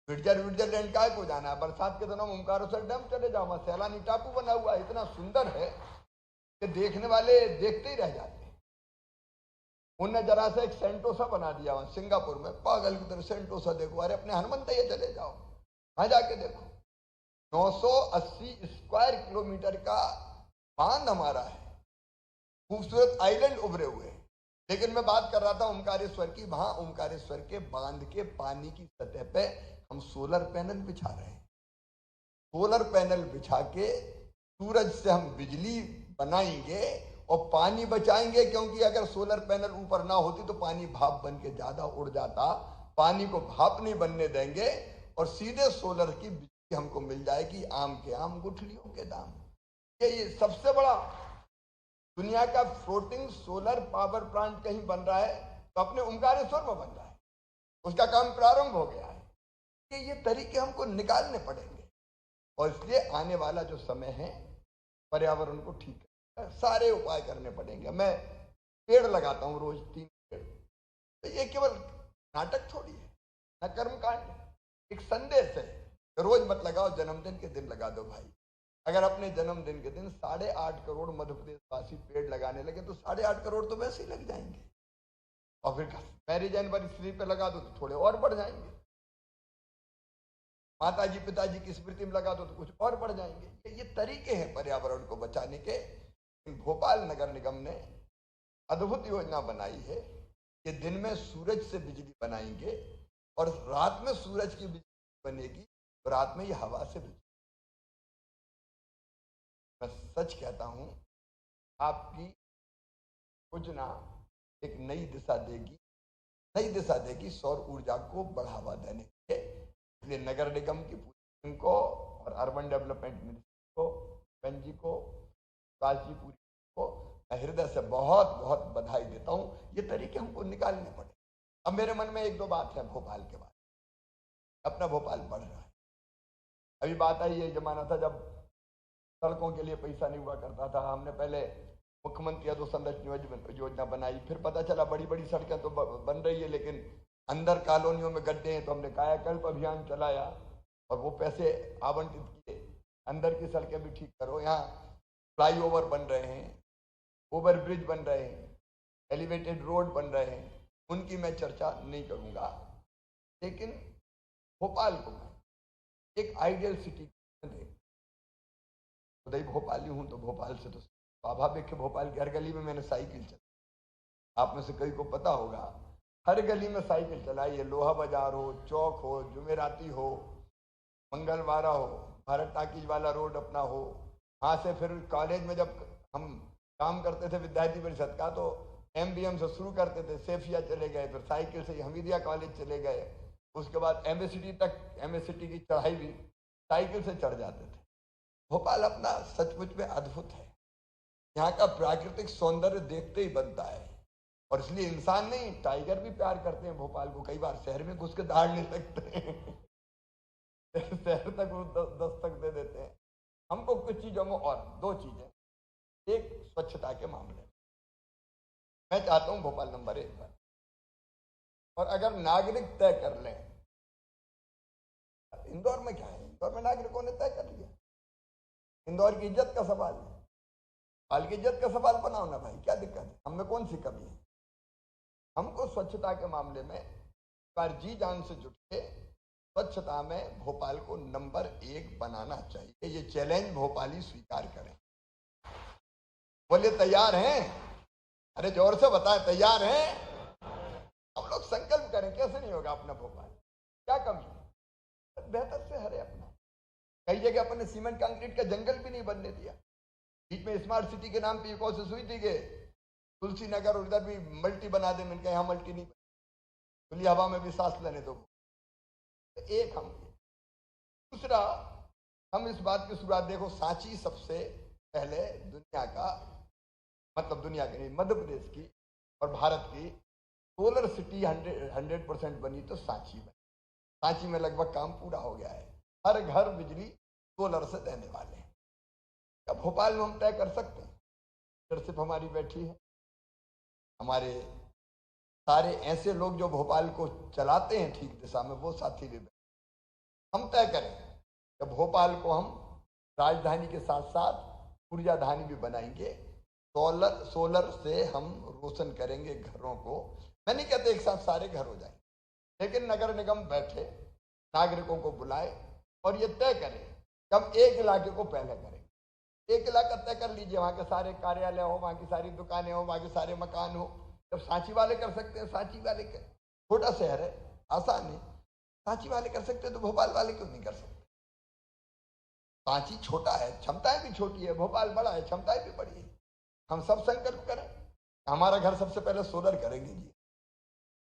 स्विट्जरलैंड का को जाना है, बरसात के दिनों में ओमकारेश्वर डैम चले जाओ, वहां सैलानी टापू बना हुआ है, इतना सुंदर है कि देखने वाले देखते ही रह जाते हैं। उनने जरा सा एक सेंटोसा बना दिया वहां सिंगापुर में, पागल की तरह सेंटोसा देखो। अरे अपने हनुमंतैया चले जाओ, वहां जाके देखो, 980 स्क्वायर किलोमीटर का बांध हमारा है, खूबसूरत आइलैंड उभरे हुए। लेकिन मैं बात कर रहा था ओमकारेश्वर की, वहां ओमकारेश्वर के बांध के पानी की सतह पे हम सोलर पैनल बिछा रहे हैं। सोलर पैनल बिछा के सूरज से हम बिजली बनाएंगे और पानी बचाएंगे, क्योंकि अगर सोलर पैनल ऊपर ना होती तो पानी भाप बन के ज्यादा उड़ जाता। पानी को भाप नहीं बनने देंगे और सीधे सोलर की बिजली हमको मिल जाएगी, आम के आम गुठलियों के दाम। ये सबसे बड़ा दुनिया का फ्लोटिंग सोलर पावर प्लांट कहीं बन रहा है तो अपने ओमकारेश्वर में बन रहा है, उसका काम प्रारंभ हो गया है। ये तरीके हमको निकालने पड़ेंगे। और इसलिए आने वाला जो समय है पर्यावरण को ठीक करने सारे उपाय करने पड़ेंगे। मैं पेड़ लगाता हूँ रोज 3 पेड़, तो ये केवल नाटक थोड़ी है, न कर्मकांड, एक संदेश है। रोज मत लगाओ, जन्मदिन के दिन लगा दो भाई। अगर अपने जन्मदिन के दिन 8.5 करोड़ मध्य प्रदेश वासी पेड़ लगाने लगे तो 8.5 करोड़ तो वैसे ही लग जाएंगे, और फिर मैरिज एनिवर्सरी पे लगा दो तो थोड़े और बढ़ जाएंगे, माताजी पिताजी की स्मृति में लगा दो तो कुछ और बढ़ जाएंगे। ये तरीके हैं पर्यावरण को बचाने के। भोपाल नगर निगम ने अद्भुत योजना बनाई है कि दिन में सूरज से बिजली बनाएंगे और रात में सूरज की बिजली बनेगी, तो रात में ये हवा से बिजली। मैं सच कहता हूं, आपकी योजना एक नई दिशा देगी सौर ऊर्जा को बढ़ावा देने के लिए। इसलिए नगर निगम की पूरी को और अर्बन डेवलपमेंट मिनिस्ट्री को, जी को, जी पूरी को मैं हृदय से बहुत बहुत बधाई देता हूं। ये तरीके हमको निकालने पड़े। अब मेरे मन में 1-2 बात है भोपाल के बारे में। अपना भोपाल बढ़ रहा है। अभी बात आई, ये जमाना था जब सड़कों के लिए पैसा नहीं हुआ करता था। हमने पहले मुख्यमंत्री अधोसंरचना योजना बनाई, फिर पता चला बड़ी बड़ी सड़कें तो बन रही है लेकिन अंदर कॉलोनियों में गड्ढे हैं, तो हमने कायाकल्प अभियान चलाया और वो पैसे आवंटित किए, अंदर की सड़कें भी ठीक करो। यहाँ फ्लाईओवर बन रहे हैं, ओवर ब्रिज बन रहे हैं, एलिवेटेड रोड बन रहे हैं, उनकी मैं चर्चा नहीं करूँगा। लेकिन भोपाल को मैं एक आइडियल सिटी खुद ही भोपाली हूँ, तो भोपाल से तो स्वाभाविक है। भोपाल की हर गली में मैंने साइकिल चलाई, आप में से कई को पता होगा, हर गली में साइकिल चलाई है। लोहा बाजार हो, चौक हो, जुमेराती हो, मंगलवारा हो, भारत टाकीज वाला रोड अपना हो। वहाँ से फिर कॉलेज में जब हम काम करते थे विद्यार्थी परिषद का, तो MBM से शुरू करते थे, सेफिया चले गए, फिर साइकिल से हमीदिया कॉलेज चले गए, उसके बाद MA सिटी तक, MA सिटी की चढ़ाई भी साइकिल से चढ़ जाते थे। भोपाल अपना सचमुच में अद्भुत है। यहाँ का प्राकृतिक सौंदर्य देखते ही बनता है, और इसलिए इंसान नहीं, टाइगर भी प्यार करते हैं भोपाल को। कई बार शहर में घुस के दहाड़ने लगते हैं शहर तक वो दस्तक दे देते हैं। हमको कुछ चीजों में, और 2 चीजें, एक स्वच्छता के मामले में मैं चाहता हूं भोपाल नंबर 1 पर। और अगर नागरिक तय कर लें, इंदौर में क्या है, इंदौर में नागरिकों ने तय कर लिया, इंदौर की इज्जत का सवाल है, हाल की इज्जत का सवाल बनाओ ना भाई, क्या दिक्कत है, हमें कौन सी कमी है। हमको स्वच्छता के मामले में पर जी जान से जुट के स्वच्छता में भोपाल को नंबर 1 बनाना चाहिए। ये चैलेंज भोपाली स्वीकार करें। बोले तैयार हैं? अरे जोर से बताएं, तैयार हैं? हम लोग संकल्प करें, कैसे नहीं होगा अपना भोपाल, क्या कमी है, बेहतर से हरे अपना। कई जगह अपन ने सीमेंट कंक्रीट का जंगल भी नहीं बनने दिया। बीच में स्मार्ट सिटी के नाम पे एक कोशिश हुई थी कि तुलसी नगर और उधर भी मल्टी बना दे, मैंने कहा यहाँ मल्टी नहीं, खुली हवा में भी सांस लेने दो। तो एक हम, दूसरा हम इस बात की शुरुआत देखो, सांची सबसे पहले दुनिया का, मतलब दुनिया के नहीं, मध्य प्रदेश की और भारत की सोलर सिटी 100% बनी तो सांची में। सांची में लगभग काम पूरा हो गया है, हर घर बिजली सोलर से देने वाले हैं। क्या भोपाल में हम तय कर सकते हैं? सिर्फ हमारी बैठी है, हमारे सारे ऐसे लोग जो भोपाल को चलाते हैं ठीक दिशा में, वो साथी भी हम तय करें कि भोपाल को हम राजधानी के साथ साथ ऊर्जाधानी भी बनाएंगे। सोलर से हम रोशन करेंगे घरों को। मैं नहीं कहते एक साथ सारे घर हो जाएंगे, लेकिन नगर निगम बैठे, नागरिकों को बुलाए और ये तय करें कि हम एक इलाके को पहले करेंगे। एक इलाका तय कर लीजिए, वहाँ के सारे कार्यालय हो, वहाँ की सारी दुकानें हो, वहाँ के सारे मकान हो। जब सांची वाले कर सकते हैं, सांची वाले के छोटा शहर है, आसान है, सांची वाले कर सकते हैं, तो भोपाल वाले क्यों नहीं कर सकते? सांची छोटा है, क्षमताएं भी छोटी है, भोपाल बड़ा है, क्षमताएं भी बड़ी है। हम सब संकल्प करें, हमारा घर सबसे पहले सोलर करेंगे जी,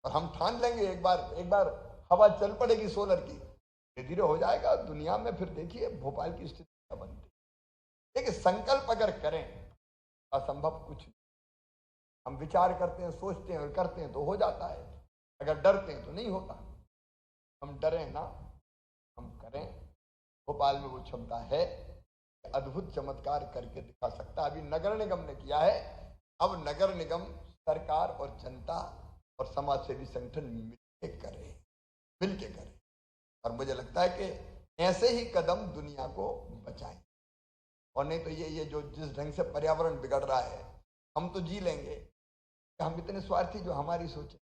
और हम ठान लेंगे एक बार हवा चल पड़ेगी सोलर की, धीरे धीरे हो जाएगा दुनिया में। फिर देखिए भोपाल की स्थिति क्या बनती है। देखिए संकल्प अगर करें, असंभव कुछ नहीं। हम विचार करते हैं, सोचते हैं और करते हैं तो हो जाता है। अगर डरते हैं तो नहीं होता। हम डरें ना, हम करें, भोपाल में वो क्षमता है, अद्भुत चमत्कार करके दिखा सकता है। अभी नगर निगम ने किया है, अब नगर निगम सरकार और जनता और समाज सेवी संगठन मिलके करे। और मुझे लगता है कि ऐसे ही कदम दुनिया को बचाएं। और नहीं तो ये जो जिस ढंग से पर्यावरण बिगड़ रहा है, हम तो जी लेंगे, हम इतने स्वार्थी जो हमारी सोचे,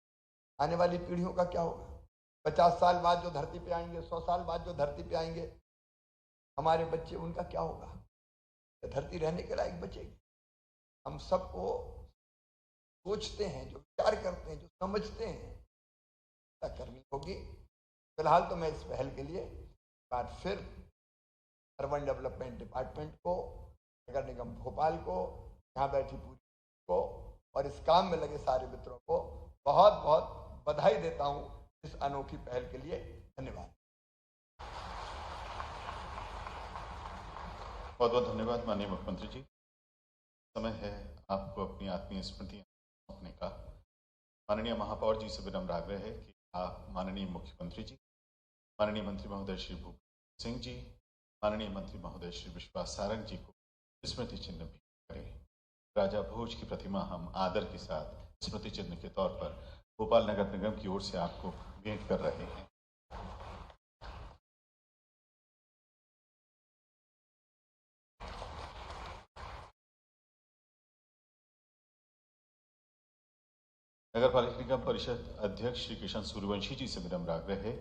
आने वाली पीढ़ियों का क्या होगा? 50 साल बाद जो धरती पे आएंगे, 100 साल बाद जो धरती पे आएंगे, हमारे बच्चे, उनका क्या होगा? धरती रहने के लायक बचेगी? हम सबको सोचते हैं, जो विचार करते हैं, जो समझते हैं, करनी होगी। फिलहाल तो मैं इस पहल के लिए बार फिर अर्बन डेवलपमेंट डिपार्टमेंट को, नगर निगम भोपाल को, यहाँ बैठी पूरी को और इस काम में लगे सारे मित्रों को बहुत बहुत बधाई देता हूँ इस अनोखी पहल के लिए। धन्यवाद। बहुत बहुत धन्यवाद माननीय मुख्यमंत्री जी। समय है आपको अपनी आत्मीय स्मृति सौंपने का। माननीय महापौर जी से विनम्र आग्रह है कि आप माननीय मुख्यमंत्री जी, माननीय मंत्री महोदय श्री भूपेंद्र सिंह जी, माननीय मंत्री महोदय श्री विश्वास सारंग जी को स्मृति चिन्ह भी करें। राजा भोज की प्रतिमा हम आदर के साथ स्मृति चिन्ह के तौर पर भोपाल नगर निगम की ओर से आपको भेंट कर रहे हैं। नगर पालिका निगम परिषद अध्यक्ष श्री किशन सूर्यवंशी जी से विनम्र आग्रह है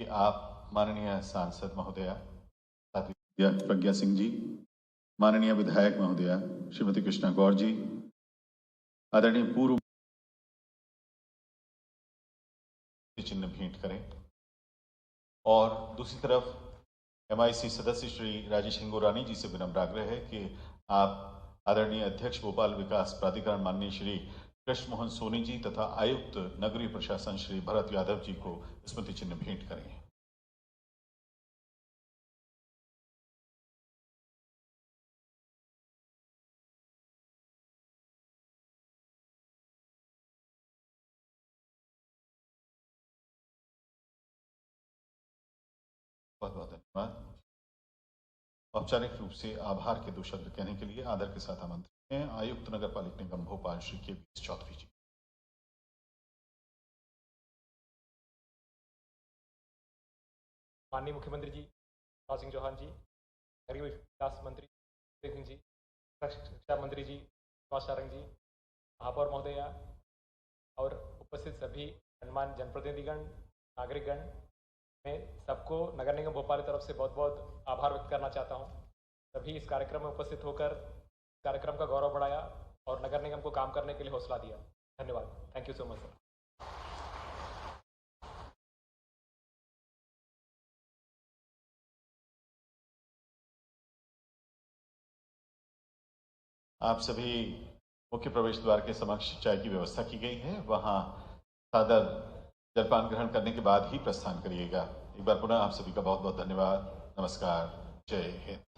कि आप माननीय सांसद महोदया प्रज्ञा सिंह जी, माननीय विधायक महोदया श्रीमती कृष्णा गौर जी, आदरणीय पूर्व चिन्ह भेंट करें। और दूसरी तरफ MIC सदस्य श्री राजेश हिंगोरानी जी से विनम्र आग्रह है कि आप आदरणीय अध्यक्ष भोपाल विकास प्राधिकरण माननीय श्री कृष्ण मोहन सोनी जी तथा आयुक्त नगरीय प्रशासन श्री भरत यादव जी को स्मृति चिन्ह भेंट करें। बहुत बहुत धन्यवाद। औपचारिक रूप से आभार के 2 शब्द कहने के लिए आदर के साथ आमंत्रित हैं आयुक्त नगर पालिका निगम भोपाल श्री KV चौधरी जी। माननीय मुख्यमंत्री जी शिवराज सिंह चौहान जी, नगरीय विकास मंत्री सिंह जी, शिक्षा मंत्री जी विश्वास सारंग जी, महापौर महोदया और उपस्थित सभी गणमान्य जनप्रतिनिधिगण, नागरिकगण, मैं सबको नगर निगम भोपाल की तरफ से बहुत बहुत आभार व्यक्त करना चाहता हूं। सभी इस कार्यक्रम में उपस्थित होकर कार्यक्रम का गौरव बढ़ाया और नगर निगम को काम करने के लिए हौसला दिया। धन्यवाद। Thank you so much sir. आप सभी मुख्य प्रवेश द्वार के समक्ष चाय की व्यवस्था की गई है, वहां सादर जलपान ग्रहण करने के बाद ही प्रस्थान करिएगा। एक बार पुनः आप सभी का बहुत बहुत धन्यवाद। नमस्कार। जय हिंद।